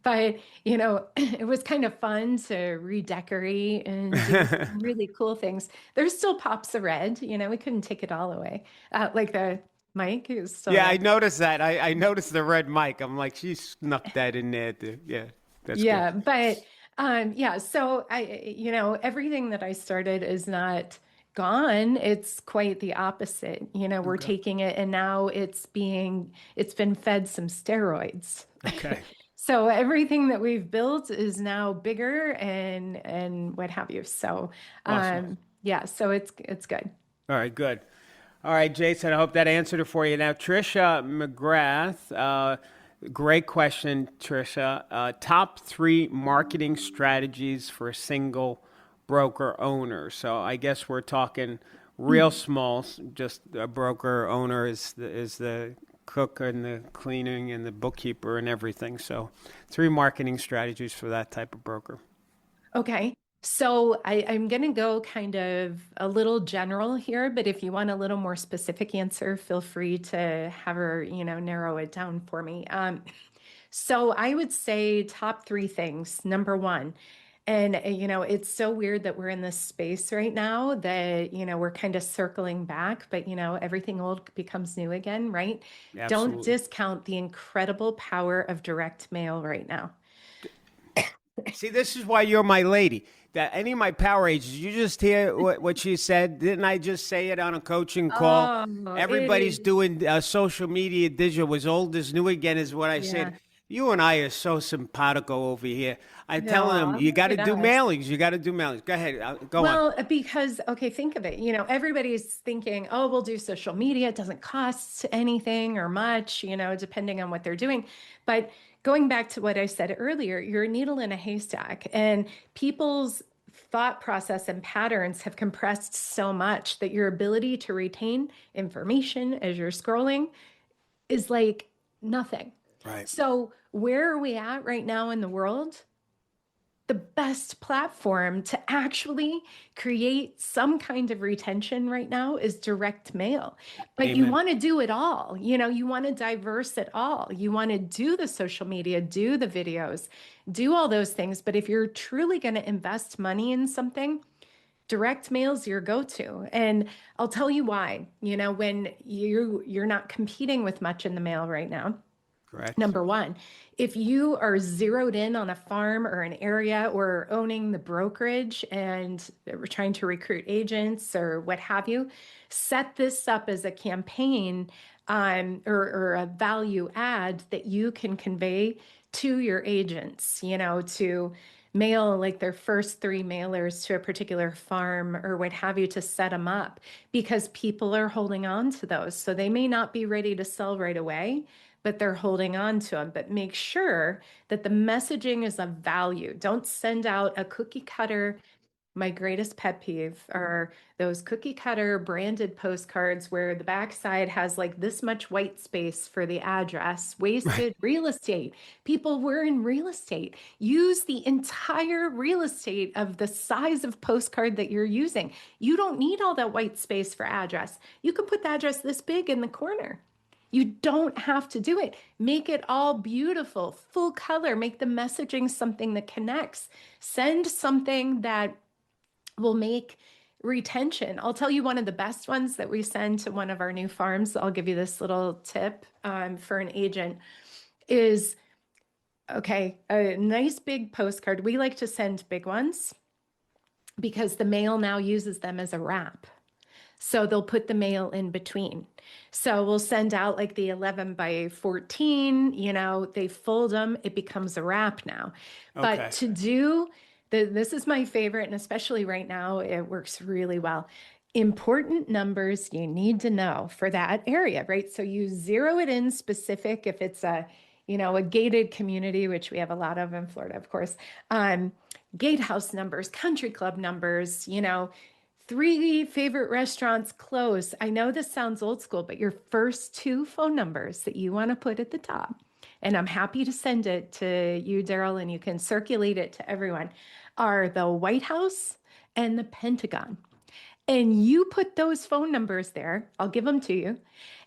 Speaker 2: But, it was kind of fun to redecorate and do some really cool things. There's still pops of red, we couldn't take it all away. Like the mic is still.
Speaker 3: Yeah, I noticed that. I noticed the red mic. I'm like, she snuck that in there. Yeah, that's good.
Speaker 2: But so everything that I started is not gone. It's quite the opposite. We're taking it, and now it's been fed some steroids.
Speaker 3: Okay.
Speaker 2: So everything that we've built is now bigger and what have you. So,
Speaker 3: Awesome.
Speaker 2: So it's good.
Speaker 3: All right, good. All right, Jason, I hope that answered it for you. Now, Trisha McGrath, great question, Trisha. Top 3 marketing strategies for a single broker owner. So I guess we're talking real small, just a broker owner is the cook and the cleaning and the bookkeeper and everything. So 3 marketing strategies for that type of broker.
Speaker 2: Okay. So I'm going to go kind of a little general here, but if you want a little more specific answer, feel free to have her, narrow it down for me. So I would say top 3 things. Number 1, and, it's so weird that we're in this space right now that, we're kind of circling back, but, everything old becomes new again, right?
Speaker 3: Absolutely.
Speaker 2: Don't discount the incredible power of direct mail right now.
Speaker 3: See, this is why you're my lady. That any of my power agents, you just hear what she said? Didn't I just say it on a coaching call? Everybody's doing social media digital. As old as new again is what I said. You and I are so simpatico over here. I tell them, you got to do mailings. You got to do mailings. Go ahead. Go on.
Speaker 2: Well, because, okay, think of it. Everybody's thinking, oh, we'll do social media. It doesn't cost anything or much, depending on what they're doing. But going back to what I said earlier, you're a needle in a haystack, and people's thought process and patterns have compressed so much that your ability to retain information as you're scrolling is like nothing.
Speaker 3: Right.
Speaker 2: So where are we at right now in the world? The best platform to actually create some kind of retention right now is direct mail. But you
Speaker 3: Amen.
Speaker 2: want to do it all. You want to diverse it all. You want to do the social media, do the videos, do all those things. But if you're truly going to invest money in something, direct mail's your go-to. And I'll tell you why. When you're not competing with much in the mail right now.
Speaker 3: Correct.
Speaker 2: Number one, if you are zeroed in on a farm or an area or owning the brokerage and we're trying to recruit agents or what have you, set this up as a campaign or a value add that you can convey to your agents, to mail like their first 3 mailers to a particular farm or what have you to set them up because people are holding on to those. So they may not be ready to sell right away, but they're holding on to them. But make sure that the messaging is of value. Don't send out a cookie cutter. My greatest pet peeve are those cookie cutter branded postcards where the backside has like this much white space for the address, wasted real estate. People were in real estate. Use the entire real estate of the size of postcard that you're using. You don't need all that white space for address. You can put the address this big in the corner. You don't have to do it. Make it all beautiful, full color. Make the messaging something that connects. Send something that will make retention. I'll tell you one of the best ones that we send to one of our new farms. I'll give you this little tip for an agent is, okay, a nice big postcard. We like to send big ones because the mail now uses them as a wrap. So they'll put the mail in between. So we'll send out like the 11 by 14, they fold them. It becomes a wrap now.
Speaker 3: Okay.
Speaker 2: But to do, this is my favorite, and especially right now, it works really well. Important numbers you need to know for that area, right? So you zero it in specific if it's a gated community, which we have a lot of in Florida, of course. Gatehouse numbers, country club numbers, 3 favorite restaurants close. I know this sounds old school, but your first 2 phone numbers that you want to put at the top, and I'm happy to send it to you, Darryl, and you can circulate it to everyone, are the White House and the Pentagon. And you put those phone numbers there. I'll give them to you.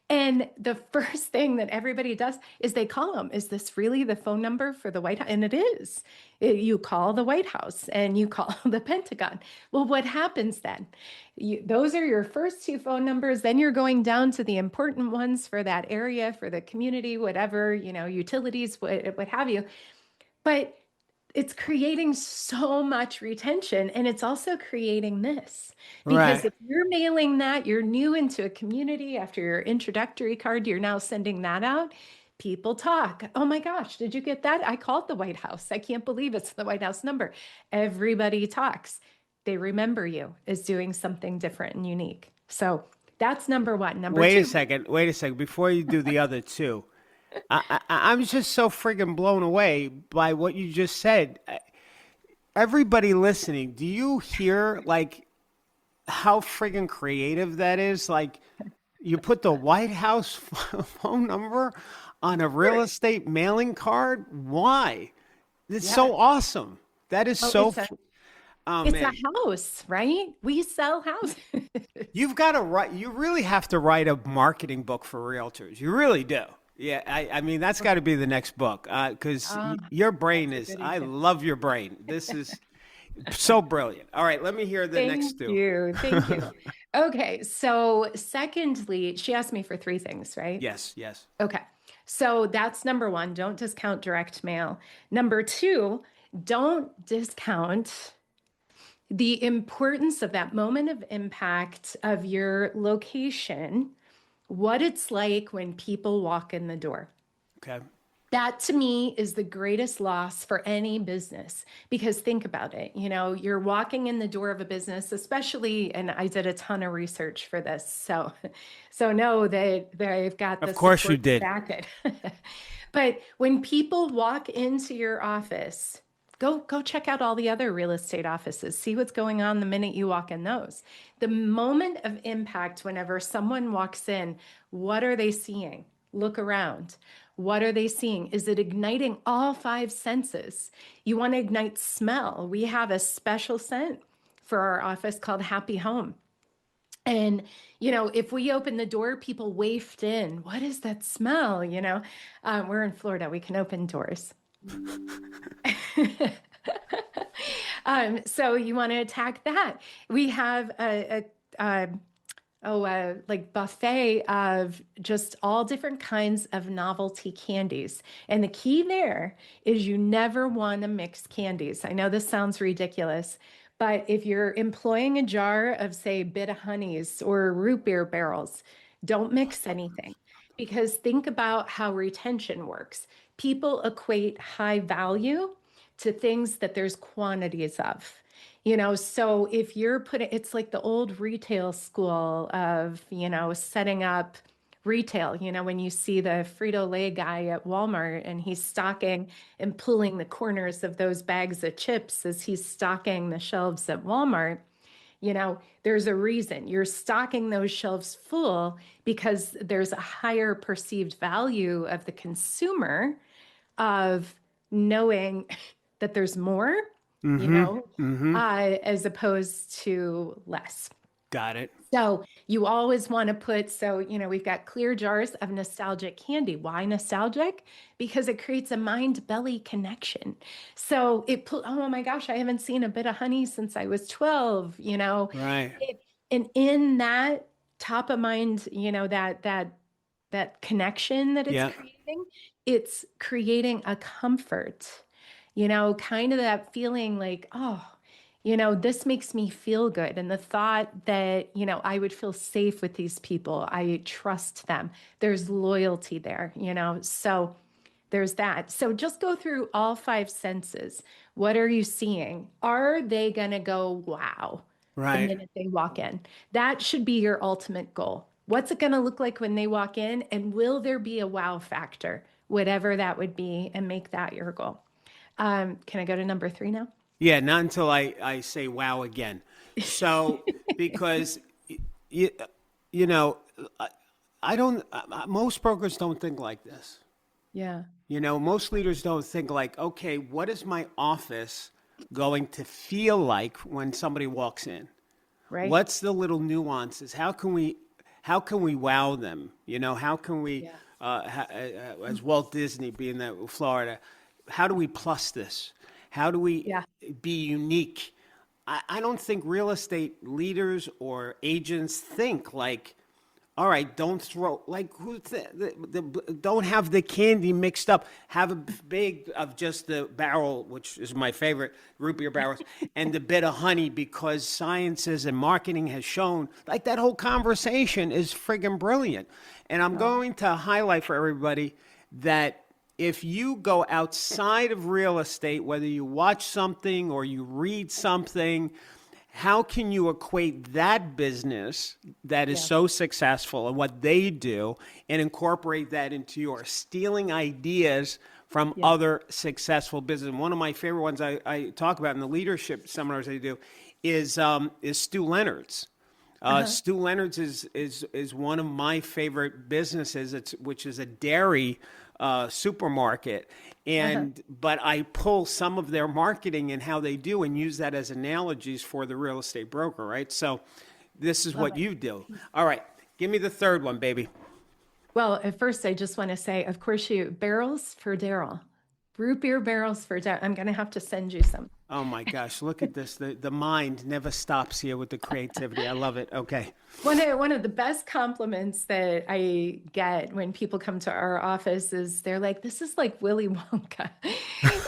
Speaker 2: And the first thing that everybody does is they call them. Is this really the phone number for the White House? And it is. You call the White House and you call the Pentagon. Well, what happens then? Those are your first 2 phone numbers. Then you're going down to the important ones for that area, for the community, whatever, utilities, what have you. But it's creating so much retention, and it's also creating this because if you're mailing that, you're new into a community after your introductory card, you're now sending that out. People talk. Oh my gosh, did you get that? I called the White House. I can't believe it's the White House number. Everybody talks. They remember you as doing something different and unique. So that's number one. Number two.
Speaker 3: Wait a second. Before you do the other 2. I'm just so friggin' blown away by what you just said. Everybody listening, do you hear like how friggin' creative that is? Like you put the White House phone number on a real estate mailing card? Why? It's so awesome. That is
Speaker 2: It's a house, right? We sell houses.
Speaker 3: You've got to write. You really have to write a marketing book for realtors. You really do. Yeah, I mean, that's got to be the next book because your brain is, I love your brain. This is so brilliant. All right, let me hear the next 2.
Speaker 2: Thank you. Okay, so secondly, she asked me for 3 things, right?
Speaker 3: Yes.
Speaker 2: Okay, so that's number 1, don't discount direct mail. Number 2, don't discount the importance of that moment of impact of your location, what it's like when people walk in the door.
Speaker 3: Okay.
Speaker 2: That to me is the greatest loss for any business, because think about it. You're walking in the door of a business, especially, and I did a ton of research for this. So know that they've got the
Speaker 3: Of course you did.
Speaker 2: back it. But when people walk into your office, go check out all the other real estate offices. See what's going on the minute you walk in those. The moment of impact, whenever someone walks in, what are they seeing? Look around. What are they seeing? Is it igniting all five senses? You want to ignite smell. We have a special scent for our office called Happy Home. And, if we open the door, people waft in. What is that smell? We're in Florida. We can open doors. So you want to attack that. We have like buffet of just all different kinds of novelty candies. And the key there is you never want to mix candies. I know this sounds ridiculous, but if you're employing a jar of, say, Bit of Honeys or root beer barrels, don't mix anything. Because think about how retention works. People equate high value to things that there's quantities of. So if you're it's like the old retail school of, setting up retail, when you see the Frito-Lay guy at Walmart and he's stocking and pulling the corners of those bags of chips as he's stocking the shelves at Walmart, there's a reason you're stocking those shelves full, because there's a higher perceived value of the consumer of knowing that there's more, as opposed to less.
Speaker 3: Got it.
Speaker 2: So you always want to put, we've got clear jars of nostalgic candy. Why nostalgic? Because it creates a mind-belly connection. So oh my gosh, I haven't seen a Bit of Honey since I was 12,
Speaker 3: Right.
Speaker 2: And in that top of mind, that connection that it's creating, it's creating a comfort, kind of that feeling like, oh, this makes me feel good. And the thought that, I would feel safe with these people. I trust them. There's loyalty there, so there's that. So just go through all five senses. What are you seeing? Are they going to go, wow,
Speaker 3: Right.
Speaker 2: the minute they walk in? That should be your ultimate goal. What's it going to look like when they walk in? And will there be a wow factor, whatever that would be, and make that your goal? Can I go to number 3 now?
Speaker 3: Yeah, not until I say wow again. So, because, I don't, most brokers don't think like this.
Speaker 2: Yeah.
Speaker 3: Most leaders don't think like, okay, what is my office going to feel like when somebody walks in?
Speaker 2: Right.
Speaker 3: What's the little nuances? How can we wow them? How can we, as Walt Disney being that Florida, how do we plus this? How do we be unique? I don't think real estate leaders or agents think like, all right, don't throw, like, don't have the candy mixed up. Have a big of just the barrel, which is my favorite, root beer barrels, and the Bit of Honey, because sciences and marketing has shown, like, that whole conversation is friggin' brilliant. And I'm going to highlight for everybody that if you go outside of real estate, whether you watch something or you read something, how can you equate that business that is so successful and what they do and incorporate that into yours? Stealing ideas from other successful business. And one of my favorite ones I talk about in the leadership seminars I do is Stu Leonard's. Stu Leonard's is one of my favorite businesses, which is a dairy supermarket. And but I pull some of their marketing and how they do and use that as analogies for the real estate broker, right? So this is what you do. All right, give me the third one, baby.
Speaker 2: Well, at first I just want to say, of course, barrels for Darryl. Root beer barrels for Darryl. I'm going to have to send you some.
Speaker 3: Oh my gosh, look at this. The mind never stops here with the creativity. I love it. Okay.
Speaker 2: One of the best compliments that I get when people come to our office is they're like, this is like Willy Wonka.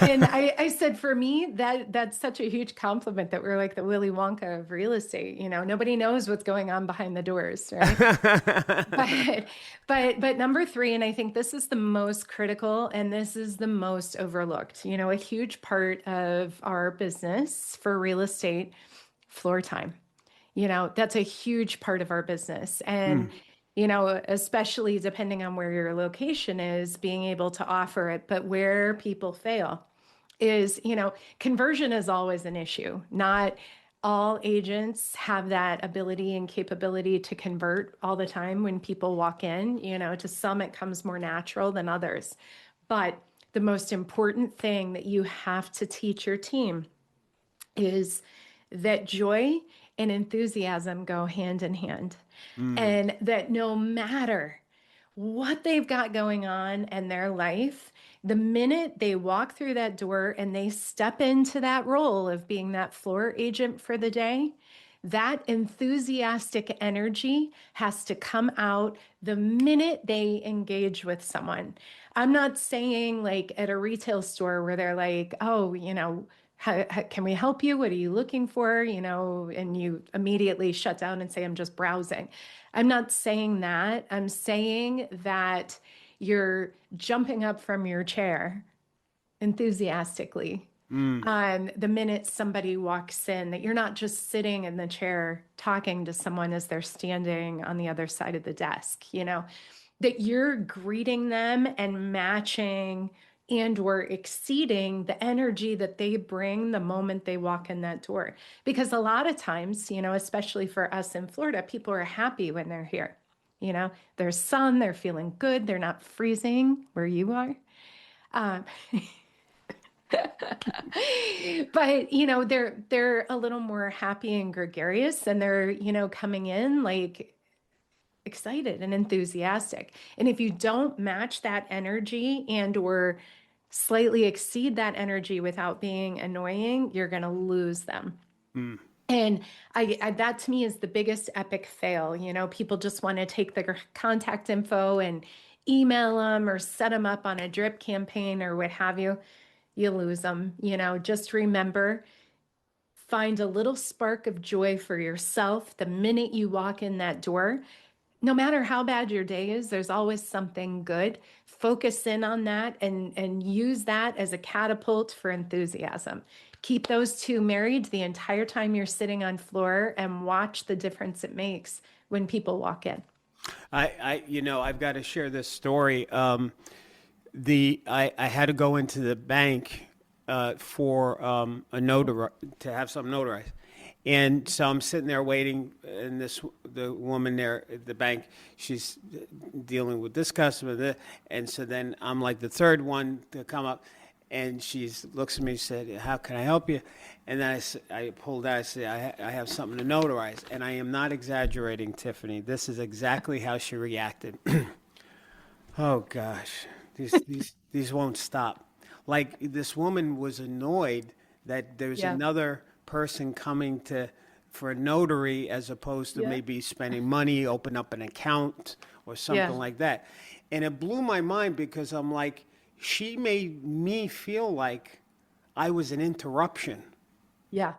Speaker 2: And I said, for me, that's such a huge compliment that we're like the Willy Wonka of real estate. Nobody knows what's going on behind the doors, right? but number 3, and I think this is the most critical and this is the most overlooked, a huge part of our business for real estate, floor time. That's a huge part of our business. And, especially depending on where your location is, being able to offer it. But where people fail is, conversion is always an issue, not all agents have that ability and capability to convert all the time when people walk in. To some, it comes more natural than others. But the most important thing that you have to teach your team is that joy and enthusiasm go hand in hand. And that no matter what they've got going on in their life, the minute they walk through that door and they step into that role of being that floor agent for the day, that enthusiastic energy has to come out the minute they engage with someone. I'm not saying like at a retail store where they're like, oh, how can we help you? What are you looking for? And you immediately shut down and say, I'm just browsing. I'm not saying that. I'm saying that you're jumping up from your chair enthusiastically the minute somebody walks in, that you're not just sitting in the chair talking to someone as they're standing on the other side of the desk, that you're greeting them and matching and or exceeding the energy that they bring the moment they walk in that door. Because a lot of times, especially for us in Florida, people are happy when they're here. There's sun, they're feeling good, they're not freezing where you are. But they're a little more happy and gregarious, and they're coming in like excited and enthusiastic. And if you don't match that energy and or slightly exceed that energy without being annoying, you're going to lose them. And I that to me is the biggest epic fail. People just want to take the contact info and email them or set them up on a drip campaign or what have you. You lose them. Just remember, find a little spark of joy for yourself the minute you walk in that door. No matter how bad your day is, there's always something good. Focus in on that and use that as a catapult for enthusiasm. Keep those two married the entire time you're sitting on floor and watch the difference it makes when people walk in.
Speaker 3: I've got to share this story. I had to go into the bank for a notary to have something notarized. And so I'm sitting there waiting, and the woman there at the bank, she's dealing with this customer, and so then I'm like the third one to come up, and she looks at me and said, "How can I help you?" And then I pulled out, I said, I have something to notarize, and I am not exaggerating, Tiffany. This is exactly how she reacted. Oh gosh, these won't stop. Like this woman was annoyed that there's another person coming for a notary as opposed to maybe spending money, open up an account or something like that. And it blew my mind because I'm like, she made me feel like I was an interruption.
Speaker 2: Yeah.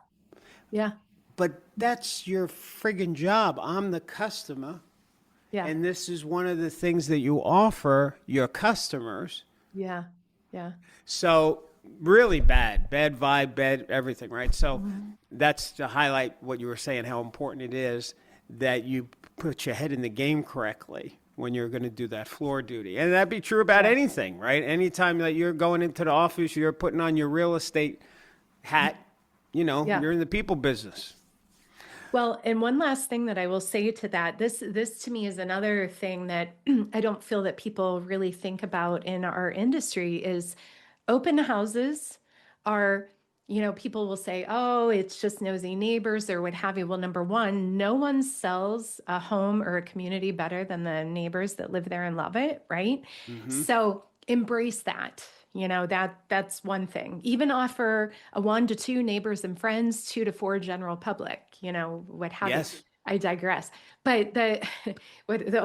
Speaker 2: Yeah.
Speaker 3: But that's your friggin' job. I'm the customer.
Speaker 2: Yeah.
Speaker 3: And this is one of the things that you offer your customers.
Speaker 2: Yeah. Yeah.
Speaker 3: So really bad vibe, bad everything, right? So that's to highlight what you were saying, how important it is that you put your head in the game correctly when you're going to do that floor duty. And that'd be true about anything, right? Anytime that you're going into the office, you're putting on your real estate hat, you're in the people business.
Speaker 2: Well, and one last thing that I will say to that, this to me is another thing that I don't feel that people really think about in our industry is open houses are, people will say, oh, it's just nosy neighbors or what have you. Well, number one, no one sells a home or a community better than the neighbors that live there and love it, right? So embrace that. That's one thing. Even offer a 1 to 2 neighbors and friends, 2 to 4 general public, what have you. I digress. But the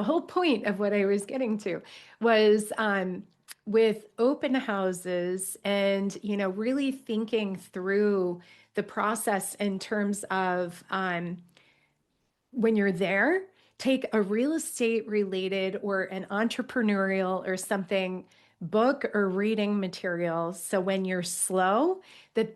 Speaker 2: whole point of what I was getting to was with open houses and, really thinking through the process in terms of when you're there, take a real estate related or an entrepreneurial or something book or reading material. So when you're slow,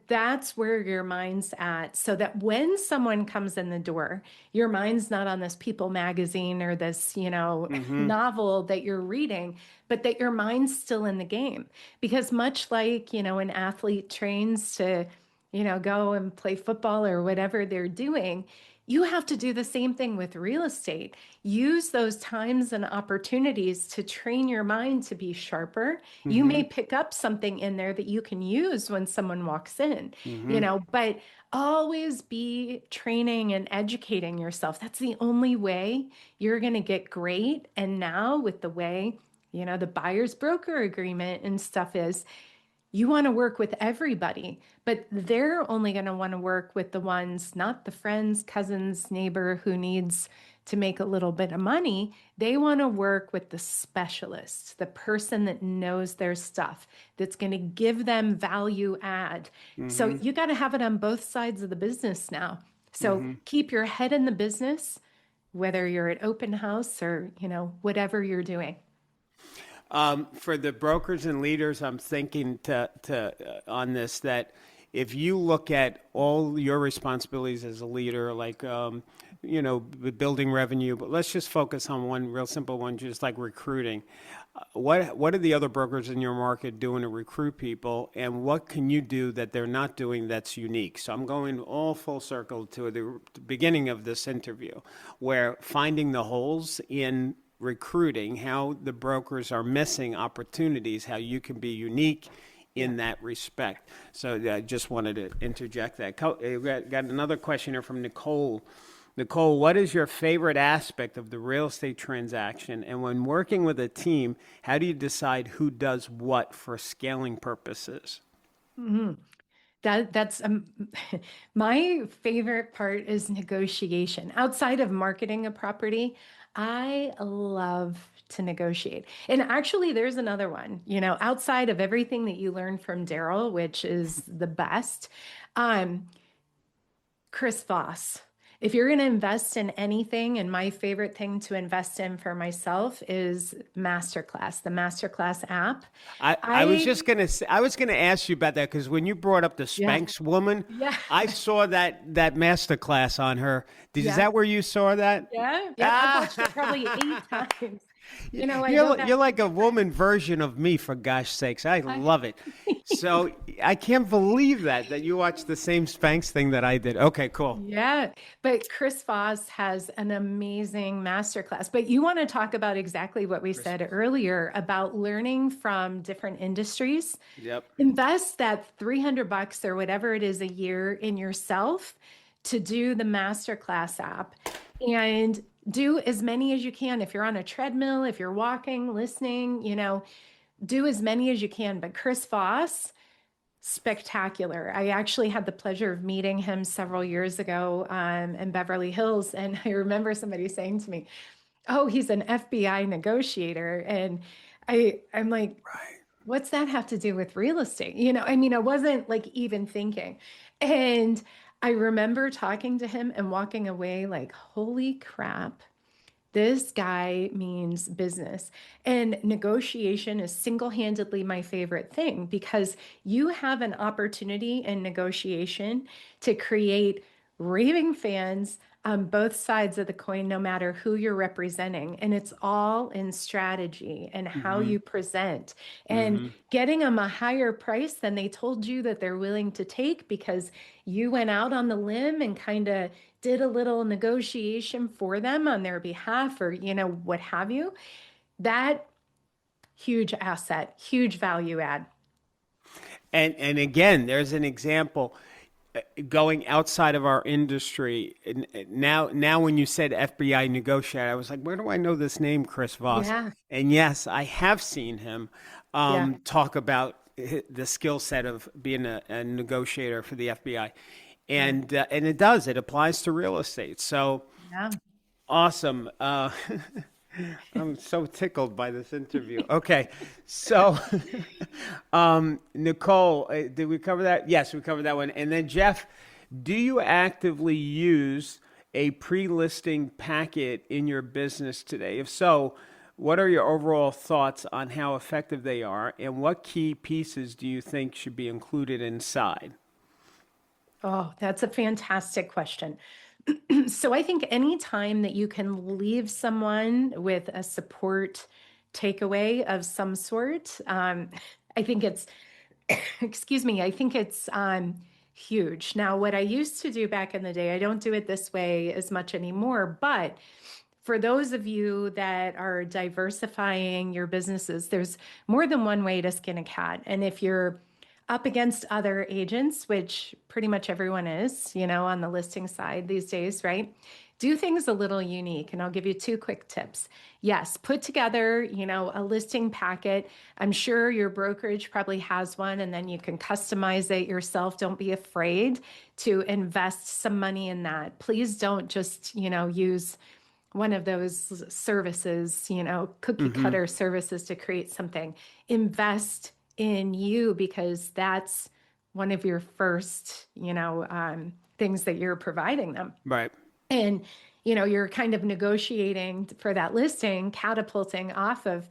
Speaker 2: that's where your mind's at. So that when someone comes in the door, your mind's not on this People magazine or this, novel that you're reading, but that your mind's still in the game. Because much like, an athlete trains to go and play football or whatever they're doing. You have to do the same thing with real estate. Use those times and opportunities to train your mind to be sharper. You
Speaker 3: Mm-hmm.
Speaker 2: may pick up something in there that you can use when someone walks in,
Speaker 3: Mm-hmm.
Speaker 2: but always be training and educating yourself. That's the only way you're going to get great. And now with the way, the buyer's broker agreement and stuff is, you want to work with everybody, but they're only going to want to work with the ones, not the friends, cousins, neighbor who needs to make a little bit of money. They want to work with the specialist, the person that knows their stuff, that's going to give them value add. So
Speaker 3: Mm-hmm.
Speaker 2: you got to have it on both sides of the business now. So
Speaker 3: Mm-hmm.
Speaker 2: keep your head in the business, whether you're at open house or, whatever you're doing.
Speaker 3: For the brokers and leaders, I'm thinking on this that if you look at all your responsibilities as a leader, like building revenue, but let's just focus on one real simple one, just like recruiting. What are the other brokers in your market doing to recruit people, and what can you do that they're not doing that's unique? So I'm going all full circle to the beginning of this interview, where finding the holes in recruiting, how the brokers are missing opportunities, how you can be unique in that respect. So I just wanted to interject that. Got another question here from Nicole. Nicole, what is your favorite aspect of the real estate transaction? And when working with a team, how do you decide who does what for scaling purposes?
Speaker 2: Mm-hmm. That's my favorite part is negotiation. Outside of marketing a property, I love to negotiate. And actually, there's another one, outside of everything that you learned from Darryl, which is the best, Chris Voss. If you're going to invest in anything, and my favorite thing to invest in for myself is Masterclass, the Masterclass app.
Speaker 3: I was just gonna say, I was gonna ask you about that because when you brought up the
Speaker 2: Yeah,
Speaker 3: Spanx woman,
Speaker 2: yeah,
Speaker 3: I saw that master class on her. Is
Speaker 2: yeah,
Speaker 3: that where you saw that?
Speaker 2: yeah. I've watched it probably 8 times. I go
Speaker 3: You're
Speaker 2: back.
Speaker 3: like a woman version of me, for gosh sakes. I love it. So I can't believe that you watched the same Spanx thing that I did. Okay, cool.
Speaker 2: Yeah, but Chris Voss has an amazing masterclass. But you want to talk about exactly what we said earlier about learning from different industries.
Speaker 3: Yep.
Speaker 2: Invest that $300 or whatever it is a year in yourself to do the masterclass app and do as many as you can. If you're on a treadmill, if you're walking, listening, do as many as you can. But Chris Voss, spectacular. I actually had the pleasure of meeting him several years ago in Beverly Hills. And I remember somebody saying to me, "Oh, he's an FBI negotiator." And I'm like,
Speaker 3: Right.
Speaker 2: what's that have to do with real estate? I wasn't like even thinking. And I remember talking to him and walking away like, holy crap. This guy means business. And negotiation is single-handedly my favorite thing because you have an opportunity in negotiation to create raving fans on both sides of the coin, no matter who you're representing. And it's all in strategy and how
Speaker 3: Mm-hmm.
Speaker 2: you present and
Speaker 3: Mm-hmm.
Speaker 2: getting them a higher price than they told you that they're willing to take because you went out on the limb and kind of did a little negotiation for them on their behalf or, what have you. That huge asset, huge value add.
Speaker 3: And again, there's an example going outside of our industry. And now when you said FBI negotiator, I was like, where do I know this name, Chris Voss?
Speaker 2: Yeah.
Speaker 3: And yes, I have seen him
Speaker 2: Yeah.
Speaker 3: talk about the skill set of being a negotiator for the FBI.
Speaker 2: Yeah.
Speaker 3: And it applies to real estate. So
Speaker 2: Yeah.
Speaker 3: awesome. I'm so tickled by this interview. Okay, so Nicole, did we cover that? Yes, we covered that one. And then Jeff, do you actively use a pre-listing packet in your business today? If so, what are your overall thoughts on how effective they are, and what key pieces do you think should be included inside?
Speaker 2: Oh, that's a fantastic question. So I think anytime that you can leave someone with a support takeaway of some sort, I think it's, excuse me, I think it's huge. Now, what I used to do back in the day, I don't do it this way as much anymore, but for those of you that are diversifying your businesses, there's more than one way to skin a cat. And if you're up against other agents, which pretty much everyone is, on the listing side these days, right? Do things a little unique. And I'll give you two quick tips. Yes, put together, a listing packet. I'm sure your brokerage probably has one, and then you can customize it yourself. Don't be afraid to invest some money in that. Please don't just, use one of those services, cookie cutter services to create something. Invest in you, because that's one of your first, things that you're providing them.
Speaker 3: Right.
Speaker 2: And, you're kind of negotiating for that listing, catapulting off of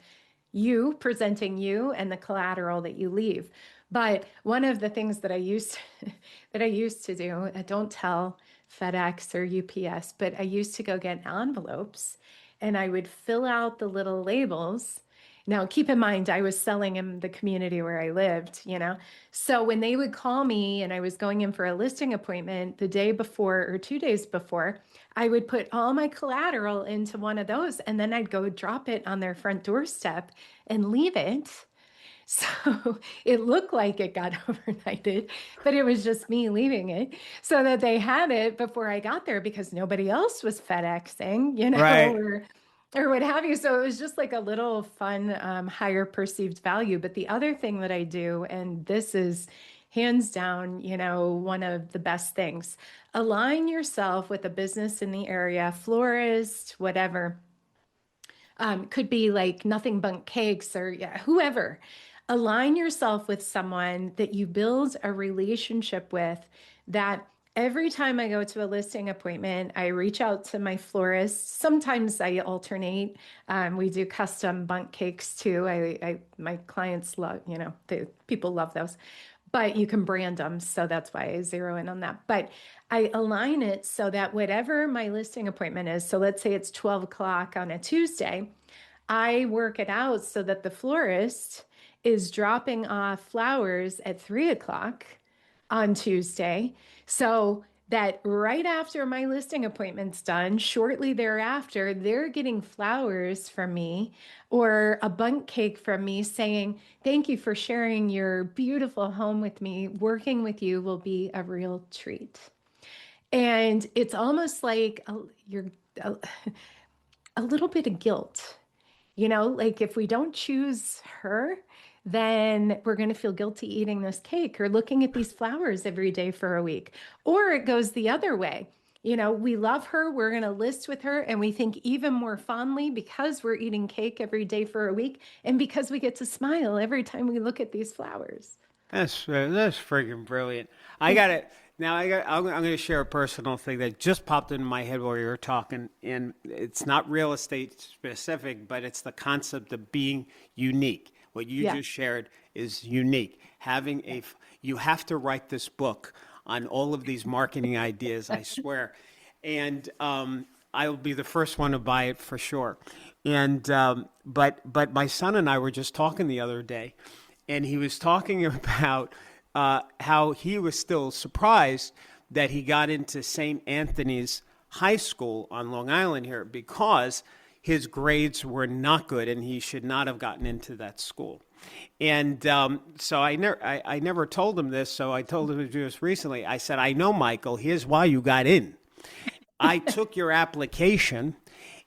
Speaker 2: you, presenting you and the collateral that you leave. But one of the things that I used to do, don't tell FedEx or UPS, but I used to go get envelopes and I would fill out the little labels. Now, keep in mind, I was selling in the community where I lived, So when they would call me and I was going in for a listing appointment the day before or 2 days before, I would put all my collateral into one of those, and then I'd go drop it on their front doorstep and leave it. So it looked like it got overnighted, but it was just me leaving it so that they had it before I got there, because nobody else was FedExing,
Speaker 3: Right.
Speaker 2: or what have you. So it was just like a little fun, higher perceived value. But the other thing that I do, and this is hands down, one of the best things, align yourself with a business in the area, florist, whatever. Could be like Nothing Bundt Cakes or whoever. Align yourself with someone that you build a relationship with, that every time I go to a listing appointment, I reach out to my florist. Sometimes I alternate. We do custom bundt cakes too. My clients love, people love those, but you can brand them. So that's why I zero in on that. But I align it so that whatever my listing appointment is, so let's say it's 12 o'clock on a Tuesday, I work it out so that the florist is dropping off flowers at 3 o'clock on Tuesday. So that right after my listing appointment's done, shortly thereafter, they're getting flowers from me or a bundt cake from me saying, thank you for sharing your beautiful home with me. Working with you will be a real treat. And it's almost like you're a little bit of guilt, like if we don't choose her, then we're going to feel guilty eating this cake or looking at these flowers every day for a week. Or it goes the other way. We love her, we're going to list with her, and we think even more fondly because we're eating cake every day for a week and because we get to smile every time we look at these flowers.
Speaker 3: That's freaking brilliant. I got it. Now I'm going to share a personal thing that just popped into my head while you were talking, and it's not real estate specific, but it's the concept of being unique. What you just shared is unique. You have to write this book on all of these marketing ideas, I swear. And I'll be the first one to buy it for sure. And but my son and I were just talking the other day, and he was talking about how he was still surprised that he got into St. Anthony's High School on Long Island here because his grades were not good and he should not have gotten into that school. And so I never told him this, so I told him just recently. I said, I know, Michael, here's why you got in. I took your application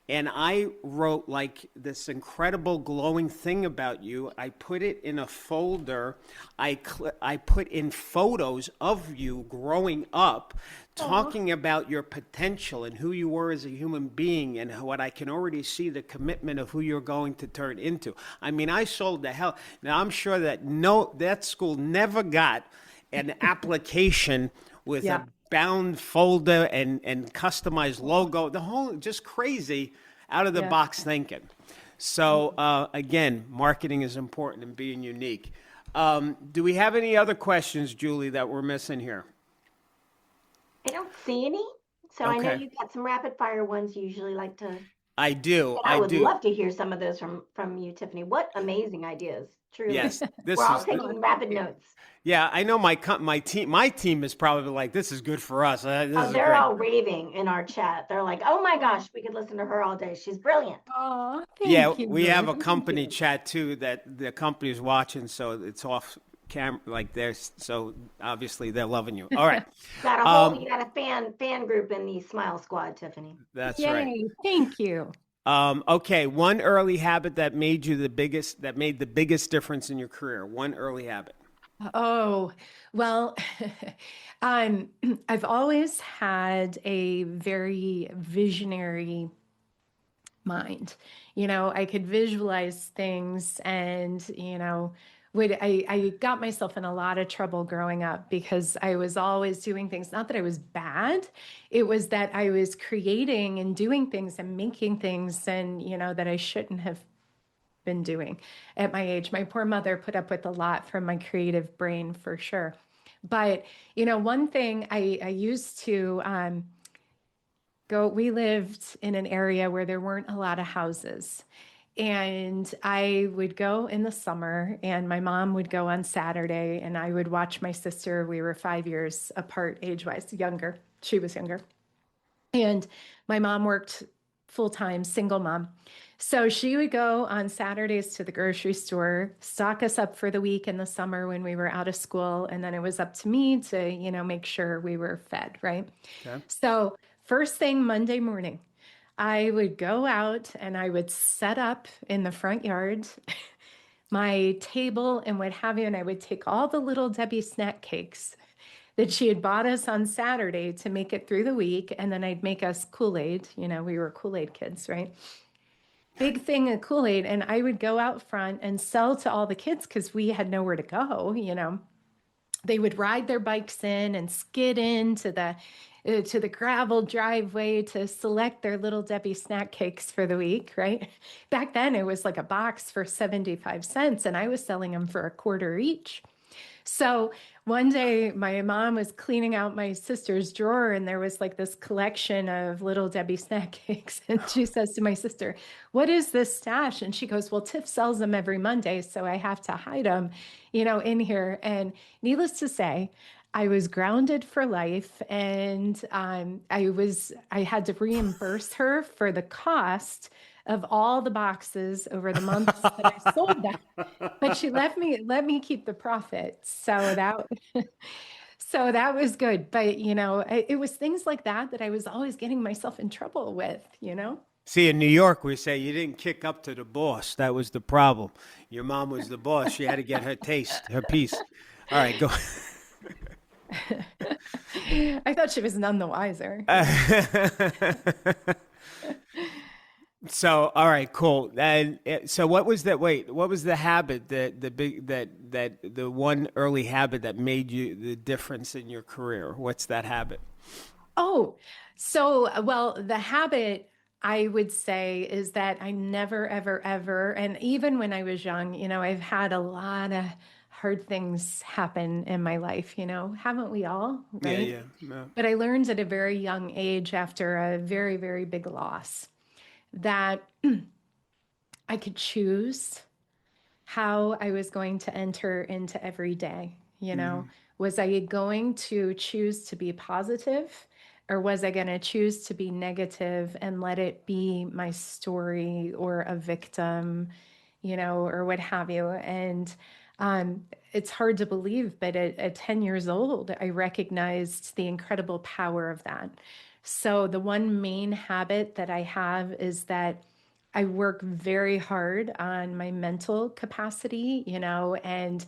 Speaker 3: and I wrote like this incredible glowing thing about you. I put it in a folder. I put in photos of you growing up, talking about your potential and who you were as a human being and what I can already see the commitment of who you're going to turn into. I mean, I sold the hell. Now, I'm sure that school never got an application with a bound folder and customized logo, the whole just crazy out of the box thinking. So again, marketing is important and being unique. Do we have any other questions, Julie, that we're missing here?
Speaker 4: I don't see any. So I know you've got some rapid fire ones you usually like to.
Speaker 3: I do.
Speaker 4: And I
Speaker 3: I
Speaker 4: would
Speaker 3: do.
Speaker 4: love to hear some of those from you, Tiffany. What amazing ideas! Truly,
Speaker 3: Yes,
Speaker 4: we're
Speaker 3: this
Speaker 4: all
Speaker 3: is.
Speaker 4: taking rapid notes.
Speaker 3: Yeah, I know my team is probably like, this is good for us. This
Speaker 4: Oh,
Speaker 3: is
Speaker 4: they're
Speaker 3: great.
Speaker 4: all raving in our chat. They're like, "Oh my gosh, we could listen to her all day. She's brilliant."
Speaker 2: Oh,
Speaker 3: Yeah,
Speaker 2: thank you.
Speaker 3: we have a
Speaker 2: Thank
Speaker 3: company
Speaker 2: you.
Speaker 3: chat too that the company is watching, so it's off cam like this. So obviously they're loving you. All right,
Speaker 4: You got a fan group in the Smile Squad, Tiffany.
Speaker 3: that's right.
Speaker 2: Yay, thank you.
Speaker 3: Okay, one early habit that made the biggest difference in your career. One early habit.
Speaker 2: Oh, well, um, I've always had a very visionary mind. I could visualize things and, I got myself in a lot of trouble growing up because I was always doing things, not that I was bad, it was that I was creating and doing things and making things and, that I shouldn't have been doing at my age. My poor mother put up with a lot from my creative brain for sure. But, one thing I used to, we lived in an area where there weren't a lot of houses. And I would go in the summer, and my mom would go on Saturday, and I would watch my sister. We were 5 years apart age wise, younger. She was younger. And my mom worked full time, single mom. So she would go on Saturdays to the grocery store, stock us up for the week in the summer when we were out of school. And then it was up to me to, make sure we were fed, right?
Speaker 3: Okay.
Speaker 2: So first thing Monday morning, I would go out and I would set up in the front yard my table and what have you. And I would take all the little Debbie snack cakes that she had bought us on Saturday to make it through the week. And then I'd make us Kool-Aid. We were Kool-Aid kids, right? Big thing of Kool-Aid. And I would go out front and sell to all the kids because we had nowhere to go, They would ride their bikes in and skid into the gravel driveway to select their little Debbie snack cakes for the week, right? Back then it was like a box for 75 cents and I was selling them for a quarter each. So one day my mom was cleaning out my sister's drawer and there was like this collection of little Debbie snack cakes. And she says to my sister, "What is this stash?" And she goes, "Well, Tiff sells them every Monday, so I have to hide them, in here." And needless to say, I was grounded for life, and I had to reimburse her for the cost of all the boxes over the months that I sold them. But she let me keep the profit. So that was good. But it was things like that I was always getting myself in trouble with.
Speaker 3: See, in New York, we say you didn't kick up to the boss. That was the problem. Your mom was the boss. She had to get her piece. All right, go.
Speaker 2: I thought she was none the wiser.
Speaker 3: So, all right, cool. And so, what was that? Wait, what was the habit the one early habit that made you the difference in your career? What's that habit?
Speaker 2: Oh, so, well, the habit I would say is that I never, ever, ever, and even when I was young, I've had a lot of hard things happen in my life, haven't we all? Right?
Speaker 3: Yeah.
Speaker 2: But I learned at a very young age after a very, very big loss that I could choose how I was going to enter into every day. Was I going to choose to be positive, or was I going to choose to be negative and let it be my story or a victim, or what have you? And it's hard to believe, but at 10 years old, I recognized the incredible power of that. So the one main habit that I have is that I work very hard on my mental capacity, and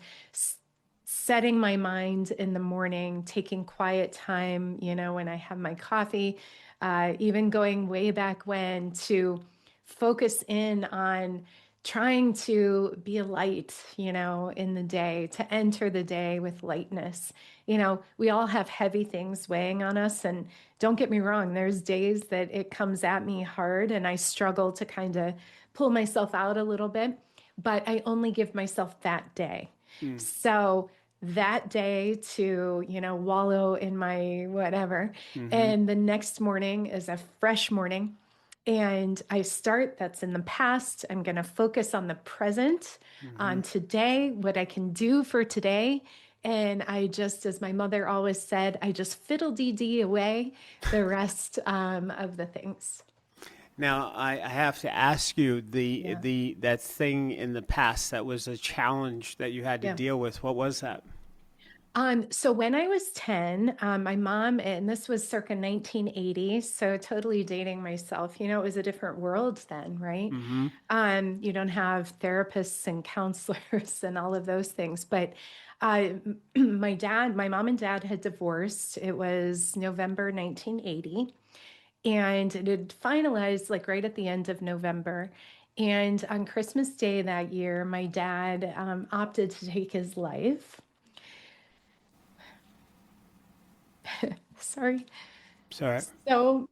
Speaker 2: setting my mind in the morning, taking quiet time, when I have my coffee, even going way back when to focus in on trying to be a light, in the day, to enter the day with lightness. We all have heavy things weighing on us. And don't get me wrong, there's days that it comes at me hard and I struggle to kind of pull myself out a little bit, but I only give myself that day. So that day to, wallow in my whatever. And the next morning is a fresh morning. And that's in the past. I'm going to focus on the present, on today, what I can do for today. And I just, as my mother always said, I just fiddle-dee-dee away the rest of the things.
Speaker 3: Now, I have to ask you
Speaker 2: Yeah.
Speaker 3: that thing in the past that was a challenge that you had to
Speaker 2: Yeah.
Speaker 3: deal with. What was that?
Speaker 2: So when I was 10, my mom, and this was circa 1980, so totally dating myself, it was a different world then, right? You don't have therapists and counselors and all of those things. But my mom and dad had divorced. It was November 1980, and it had finalized like right at the end of November. And on Christmas Day that year, my dad opted to take his life. Sorry.
Speaker 3: Sorry.
Speaker 2: So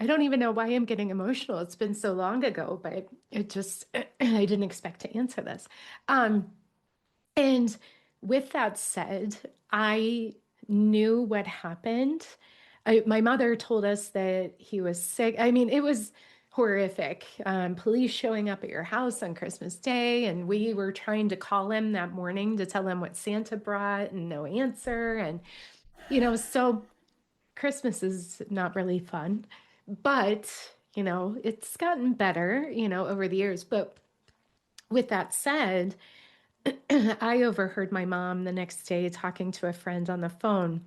Speaker 2: I don't even know why I'm getting emotional. It's been so long ago, but it just, I didn't expect to answer this. And with that said, I knew what happened. My mother told us that he was sick. I mean, it was horrific. Police showing up at your house on Christmas Day, and we were trying to call him that morning to tell him what Santa brought, and no answer. And, so Christmas is not really fun, but, it's gotten better, over the years. But with that said, I overheard my mom the next day talking to a friend on the phone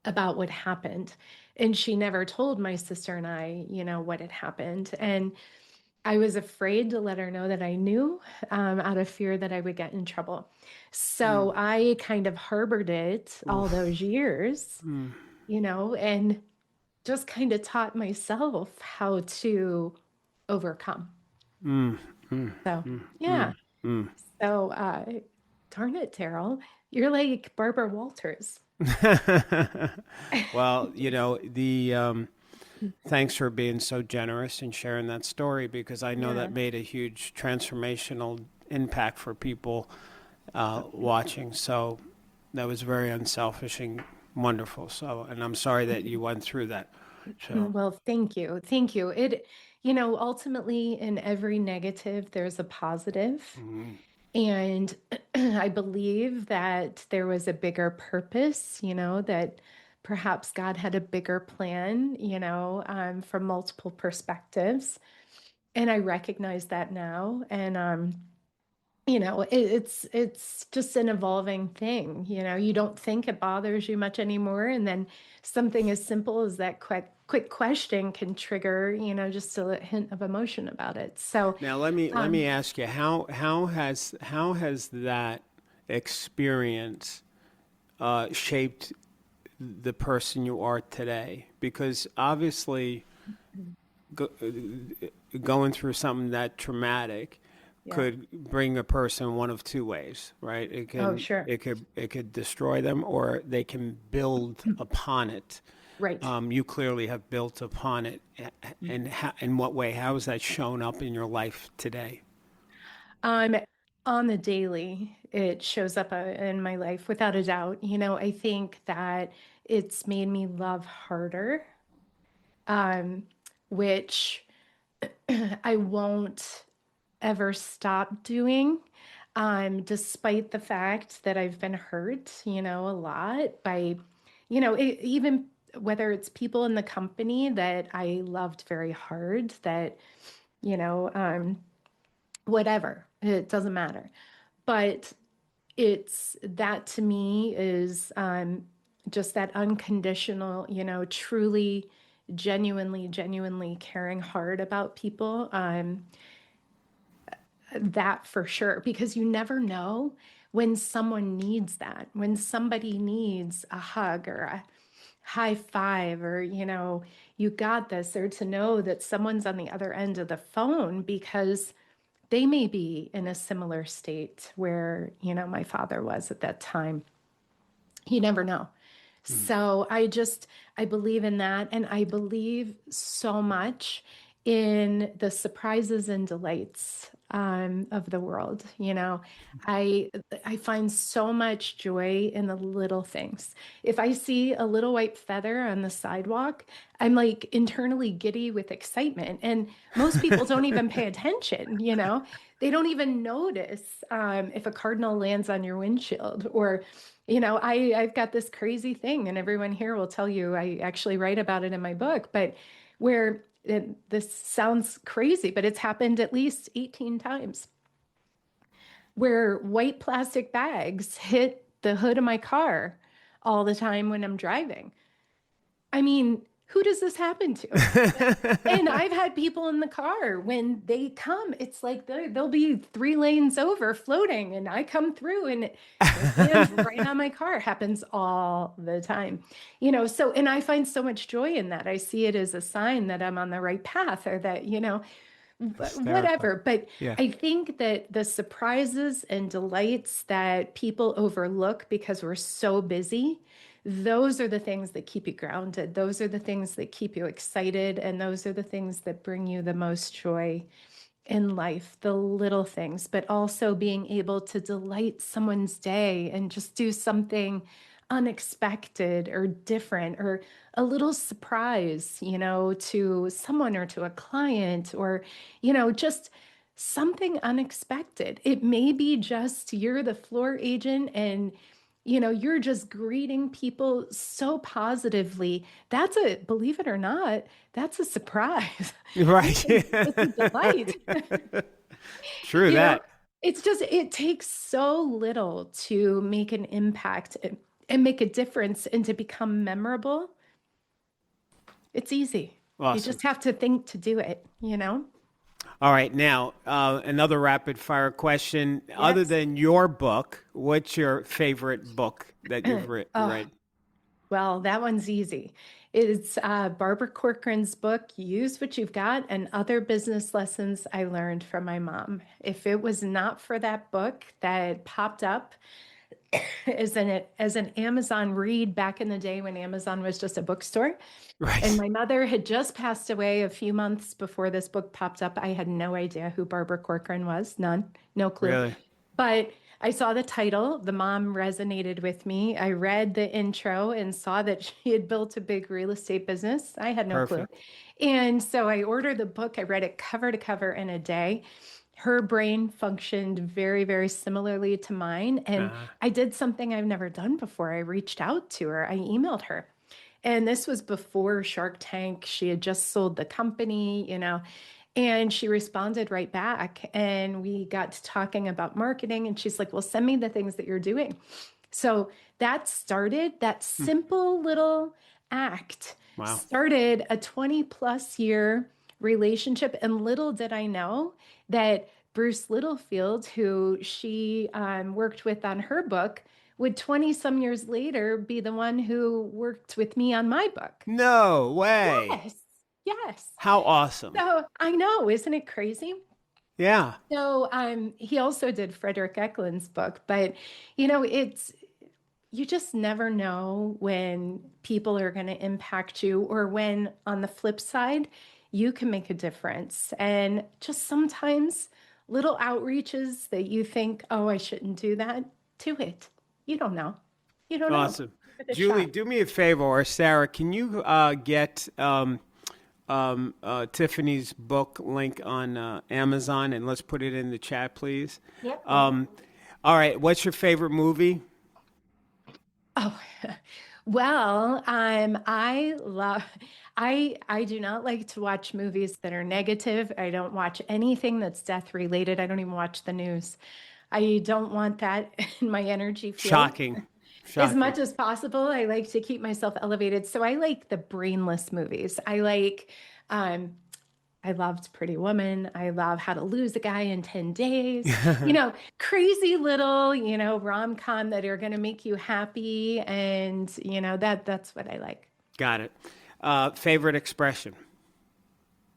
Speaker 2: about what happened. And she never told my sister and I, what had happened. And I was afraid to let her know that I knew, out of fear that I would get in trouble. So I kind of harbored it all those years, and just kind of taught myself how to overcome. So, yeah. So, darn it, Darryl, you're like Barbara Walters.
Speaker 3: Well, thanks for being so generous and sharing that story, because I know that made a huge transformational impact for people watching. So that was very unselfish and wonderful. So, and I'm sorry that you went through that. So,
Speaker 2: Well, thank you. Thank you. Ultimately, in every negative, there's a positive. And I believe that there was a bigger purpose, that perhaps God had a bigger plan, from multiple perspectives. And I recognize that now. And, it's just an evolving thing. You don't think it bothers you much anymore. And then something as simple as that quick question can trigger, just a hint of emotion about it. So
Speaker 3: now let me ask you, how has that experience shaped the person you are today? Because obviously, going through something that traumatic could bring a person one of two ways, right? It can,
Speaker 2: sure.
Speaker 3: it could destroy them, or they can build upon it.
Speaker 2: Right.
Speaker 3: You clearly have built upon it. And in what way? How has that shown up in your life today?
Speaker 2: On the daily, it shows up in my life without a doubt. I think that it's made me love harder, which I won't ever stop doing, despite the fact that I've been hurt, a lot by, even whether it's people in the company that I loved very hard, that, whatever, it doesn't matter. But it's that to me is just that unconditional, truly, genuinely caring hard about people. That for sure, because you never know when someone needs that, when somebody needs a hug or a high five, or, you got this, or to know that someone's on the other end of the phone because they may be in a similar state where, my father was at that time. You never know. So I believe in that. And I believe so much in the surprises and delights of the world. I find so much joy in the little things. If I see a little white feather on the sidewalk, I'm like internally giddy with excitement. And most people don't even pay attention, they don't even notice if a cardinal lands on your windshield or, I've got this crazy thing, and everyone here will tell you, I actually write about it in my book, but where this sounds crazy, but it's happened at least 18 times where white plastic bags hit the hood of my car all the time when I'm driving. I mean, who does this happen to? And I've had people in the car when they come, it's like they'll be 3 lanes over floating, and I come through and it lands right on my car. It happens all the time, so, and I find so much joy in that. I see it as a sign that I'm on the right path, or that, whatever. But
Speaker 3: Yeah.
Speaker 2: I think that the surprises and delights that people overlook because we're so busy, those are the things that keep you grounded. Those are the things that keep you excited. And those are the things that bring you the most joy in life, the little things, but also being able to delight someone's day and just do something unexpected or different, or a little surprise, to someone or to a client, or, just something unexpected. It may be just you're the floor agent and you're just greeting people so positively. Believe it or not, that's a surprise.
Speaker 3: Right.
Speaker 2: It's a delight.
Speaker 3: True that.
Speaker 2: It takes so little to make an impact and make a difference and to become memorable. It's easy.
Speaker 3: Awesome.
Speaker 2: You just have to think to do it,
Speaker 3: All right. Now, another rapid fire question.
Speaker 2: Yes.
Speaker 3: Other than your book, what's your favorite book that you've read?
Speaker 2: Well, that one's easy. It's Barbara Corcoran's book, Use What You've Got and Other Business Lessons I Learned from My Mom. If it was not for that book that popped up as an Amazon read back in the day when Amazon was just a bookstore,
Speaker 3: Right.
Speaker 2: and my mother had just passed away a few months before this book popped up, I had no idea who Barbara Corcoran was. None. No clue.
Speaker 3: Really?
Speaker 2: But I saw the title. The mom resonated with me. I read the intro and saw that she had built a big real estate business. I had no clue. And so I ordered the book. I read it cover to cover in a day. Her brain functioned very, very similarly to mine. And I did something I've never done before. I reached out to her. I emailed her. And this was before Shark Tank. She had just sold the company, and she responded right back. And we got to talking about marketing. And she's like, well, send me the things that you're doing. So that simple little act started a 20+ year relationship. And little did I know that Bruce Littlefield, who she worked with on her book, would 20 some years later be the one who worked with me on my book.
Speaker 3: No way.
Speaker 2: Yes.
Speaker 3: How awesome.
Speaker 2: So I know, isn't it crazy?
Speaker 3: Yeah.
Speaker 2: So he also did Frederick Eklund's book, but you just never know when people are going to impact you, or when on the flip side, you can make a difference. And just sometimes little outreaches that you think, oh, I shouldn't do that, do it. You don't know. You don't know.
Speaker 3: Awesome. Julie, do me a favor, or Sarah, can you get Tiffany's book link on Amazon, and let's put it in the chat, please?
Speaker 4: Yep.
Speaker 3: All right. What's your favorite movie?
Speaker 2: Oh, well, I do not like to watch movies that are negative. I don't watch anything that's death related. I don't even watch the news. I don't want that in my energy field.
Speaker 3: Shocking.
Speaker 2: As much as possible, I like to keep myself elevated. So I like the brainless movies. I loved Pretty Woman. I love How to Lose a Guy in 10 Days. Crazy little, rom-com that are going to make you happy. And, that's what I like.
Speaker 3: Got it. Favorite expression?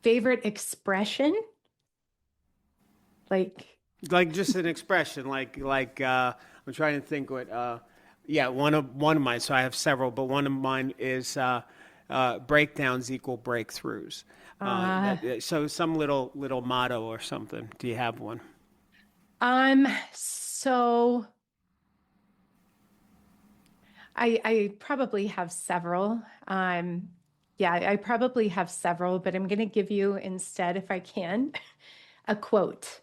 Speaker 2: Favorite expression? Like
Speaker 3: just an expression, like I'm trying to think what, one of mine. So I have several, but one of mine is breakdowns equal breakthroughs. So some little motto or something. Do you have one?
Speaker 2: So I probably have several. Yeah, I probably have several, but I'm going to give you instead, if I can, a quote.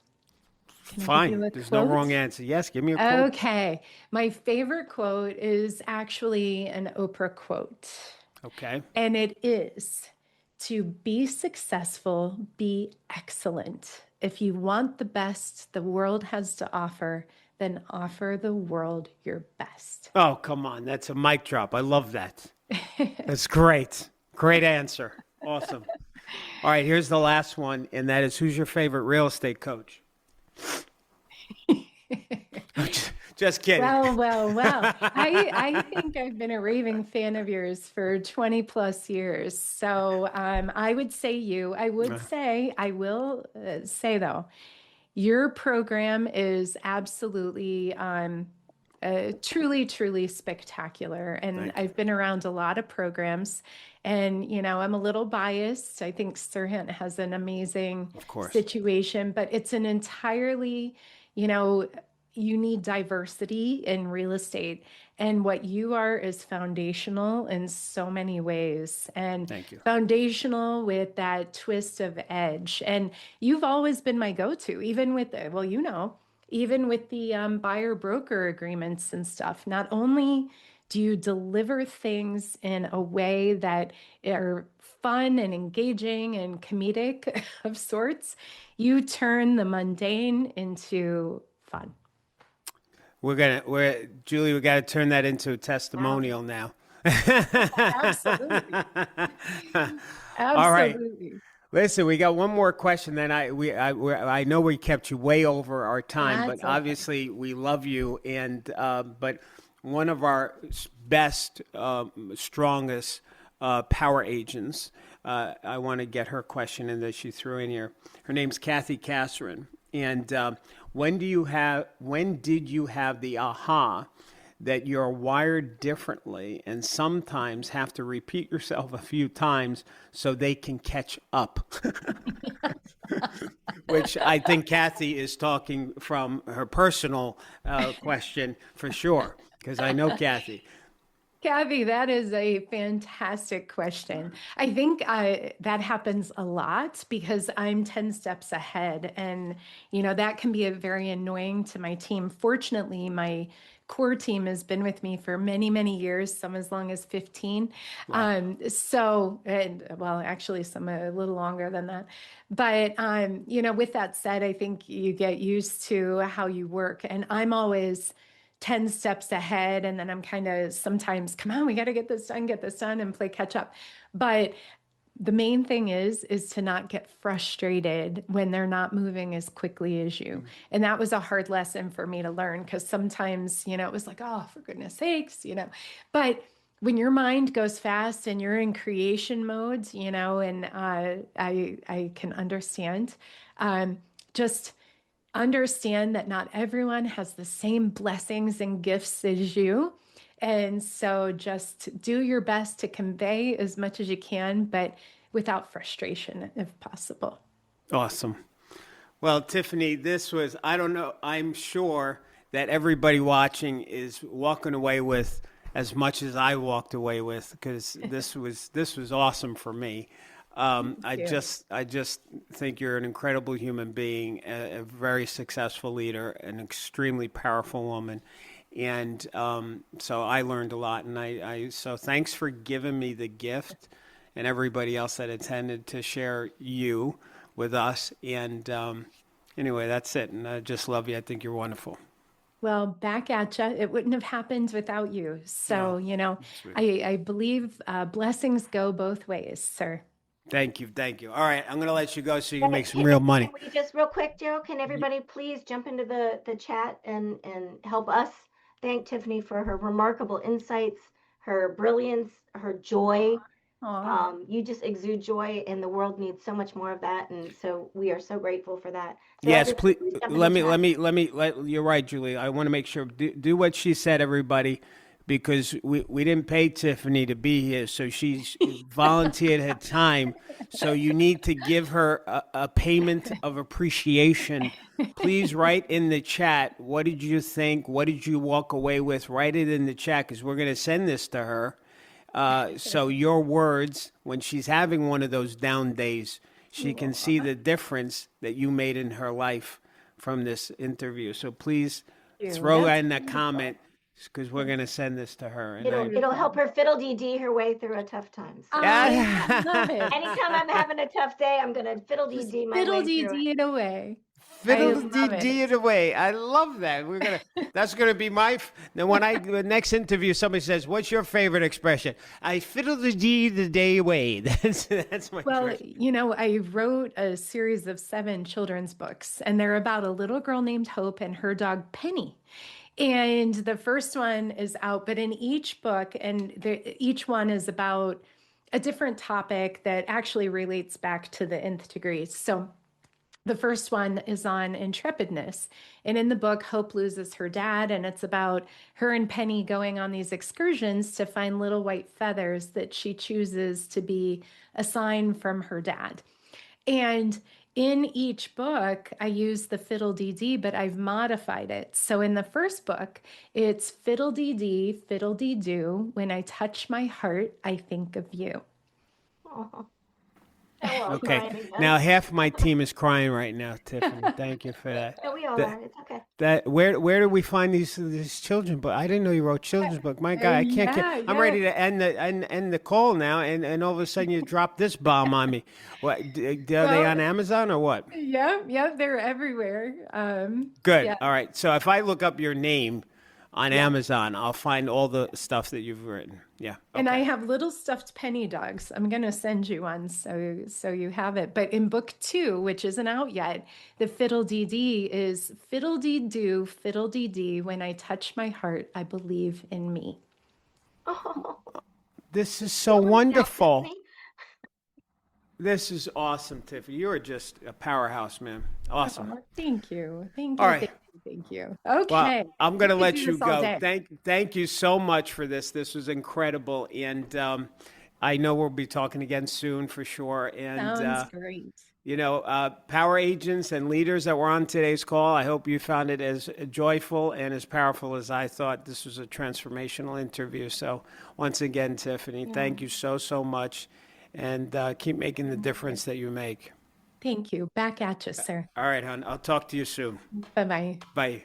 Speaker 2: Can I give
Speaker 3: Fine.
Speaker 2: you a
Speaker 3: There's no
Speaker 2: quote?
Speaker 3: wrong answer. Yes, give me a quote.
Speaker 2: Okay. My favorite quote is actually an Oprah quote.
Speaker 3: Okay.
Speaker 2: And it is, to be successful, be excellent. If you want the best the world has to offer, then offer the world your best.
Speaker 3: Oh, come on. That's a mic drop. I love that. That's great. Great answer. Awesome. All right, here's the last one, and that is, who's your favorite real estate coach? Just kidding.
Speaker 2: Well. I think I've been a raving fan of yours for 20 plus years. So I would say you. I will say, though, your program is absolutely truly spectacular. And I've been around a lot of programs, and, I'm a little biased. I think SERHANT has an amazing situation, but it's an entirely, you need diversity in real estate. And what you are is foundational in so many ways, and foundational with that twist of edge. And you've always been my go-to, even with even with the buyer broker agreements and stuff. Not only do you deliver things in a way that are fun and engaging and comedic of sorts, you turn the mundane into fun.
Speaker 3: Julie, we got to turn that into a testimonial now.
Speaker 2: Absolutely.
Speaker 3: All right. Listen, we got one more question. Then I know we kept you way over our time, but obviously we love you. And but one of our best, strongest power agents, I want to get her question in that she threw in here. Her name's Kathy Casserin. And when did you have the aha that you're wired differently and sometimes have to repeat yourself a few times so they can catch up? Which I think Kathy is talking from her personal question for sure, because I know Kathy.
Speaker 2: Kathy, that is a fantastic question. I think that happens a lot because I'm 10 steps ahead, and that can be very annoying to my team. Fortunately, my core team has been with me for many, many years, some as long as 15. Wow. Actually some a little longer than that. But, with that said, I think you get used to how you work, and I'm always 10 steps ahead. And then I'm kind of sometimes, come on, we got to get this done and play catch up. But the main thing is to not get frustrated when they're not moving as quickly as you. Mm-hmm. And that was a hard lesson for me to learn, because sometimes, it was like, oh, for goodness sakes, but when your mind goes fast and you're in creation modes, and I can understand, just understand that not everyone has the same blessings and gifts as you. And so just do your best to convey as much as you can, but without frustration, if possible.
Speaker 3: Awesome. Well, Tiffany, this was, I don't know, I'm sure that everybody watching is walking away with as much as I walked away with, because this was awesome for me. I just think you're an incredible human being, a very successful leader, an extremely powerful woman. And so I learned a lot. And so thanks for giving me the gift, and everybody else that attended, to share you with us. And anyway, that's it. And I just love you. I think you're wonderful.
Speaker 2: Well, back at you. It wouldn't have happened without you. So, I believe blessings go both ways, sir.
Speaker 3: Thank you. All right, I'm going to let you go so you can make some real money.
Speaker 4: Can we just real quick, Darryl, can everybody please jump into the chat and help us thank Tiffany for her remarkable insights, her brilliance, her joy. You just exude joy, and the world needs so much more of that, and so we are so grateful for that. So
Speaker 3: yes, please. Let me. You're right, Julie. I want to make sure. Do what she said, everybody. because we didn't pay Tiffany to be here, so she's volunteered her time. So you need to give her a payment of appreciation. Please write in the chat, what did you think? What did you walk away with? Write it in the chat because we're going to send this to her. So your words, when she's having one of those down days, she can see the difference that you made in her life from this interview. So please throw that in the comment because we're going to send this to her. And
Speaker 4: it'll help her fiddle-dee-dee her way through a tough time. So
Speaker 2: I love it.
Speaker 4: anytime I'm having a tough day, I'm going to fiddle-dee-dee my way through
Speaker 2: Fiddle-dee-dee it away.
Speaker 3: Fiddle-dee-dee it away. I love that. That's gonna be then when the next interview, somebody says, "What's your favorite expression?" I fiddle-dee the day away. That's my.
Speaker 2: Well, I wrote a series of 7 children's books, and they're about a little girl named Hope and her dog Penny. And the first one is out, but in each book, each one is about a different topic that actually relates back to the nth degree. So the first one is on intrepidness. And in the book, Hope loses her dad, and it's about her and Penny going on these excursions to find little white feathers that she chooses to be a sign from her dad. And in each book, I use the fiddle-dee-dee, but I've modified it. So in the first book, it's fiddle-dee-dee, fiddle-dee-doo. When I touch my heart, I think of you.
Speaker 4: Oh.
Speaker 3: Okay. Now half my team is crying right now, Tiffany. Thank you for that.
Speaker 4: No, we all are. It's okay.
Speaker 3: Where do we find these children? But I didn't know you wrote children's book. My God, I can't. I'm ready to end the call now, and all of a sudden you drop this bomb on me. What? Are they on Amazon or what?
Speaker 2: Yeah, they're everywhere.
Speaker 3: Good.
Speaker 2: Yeah.
Speaker 3: All right. So if I look up your name on Amazon, I'll find all the stuff that you've written. Yeah. Okay.
Speaker 2: And I have little stuffed penny dogs. I'm going to send you one so you have it. But in book 2, which isn't out yet, the fiddle-dee-dee is fiddle-dee-doo, fiddle-dee-dee. When I touch my heart, I believe in me.
Speaker 4: Oh.
Speaker 3: This is so wonderful. This is awesome, Tiffany. You are just a powerhouse, man. Awesome.
Speaker 2: Oh, thank you.
Speaker 3: All right.
Speaker 2: Thank you. Okay.
Speaker 3: Well, I'm going to let you go. Thank you so much for this. This was incredible. And I know we'll be talking again soon for sure. And,
Speaker 2: sounds great.
Speaker 3: Power agents and leaders that were on today's call, I hope you found it as joyful and as powerful as I thought. This was a transformational interview. So once again, Tiffany, thank you so much. And keep making the difference that you make.
Speaker 2: Thank you. Back at you, sir.
Speaker 3: All right, hon. I'll talk to you soon.
Speaker 2: Bye-bye.
Speaker 3: Bye.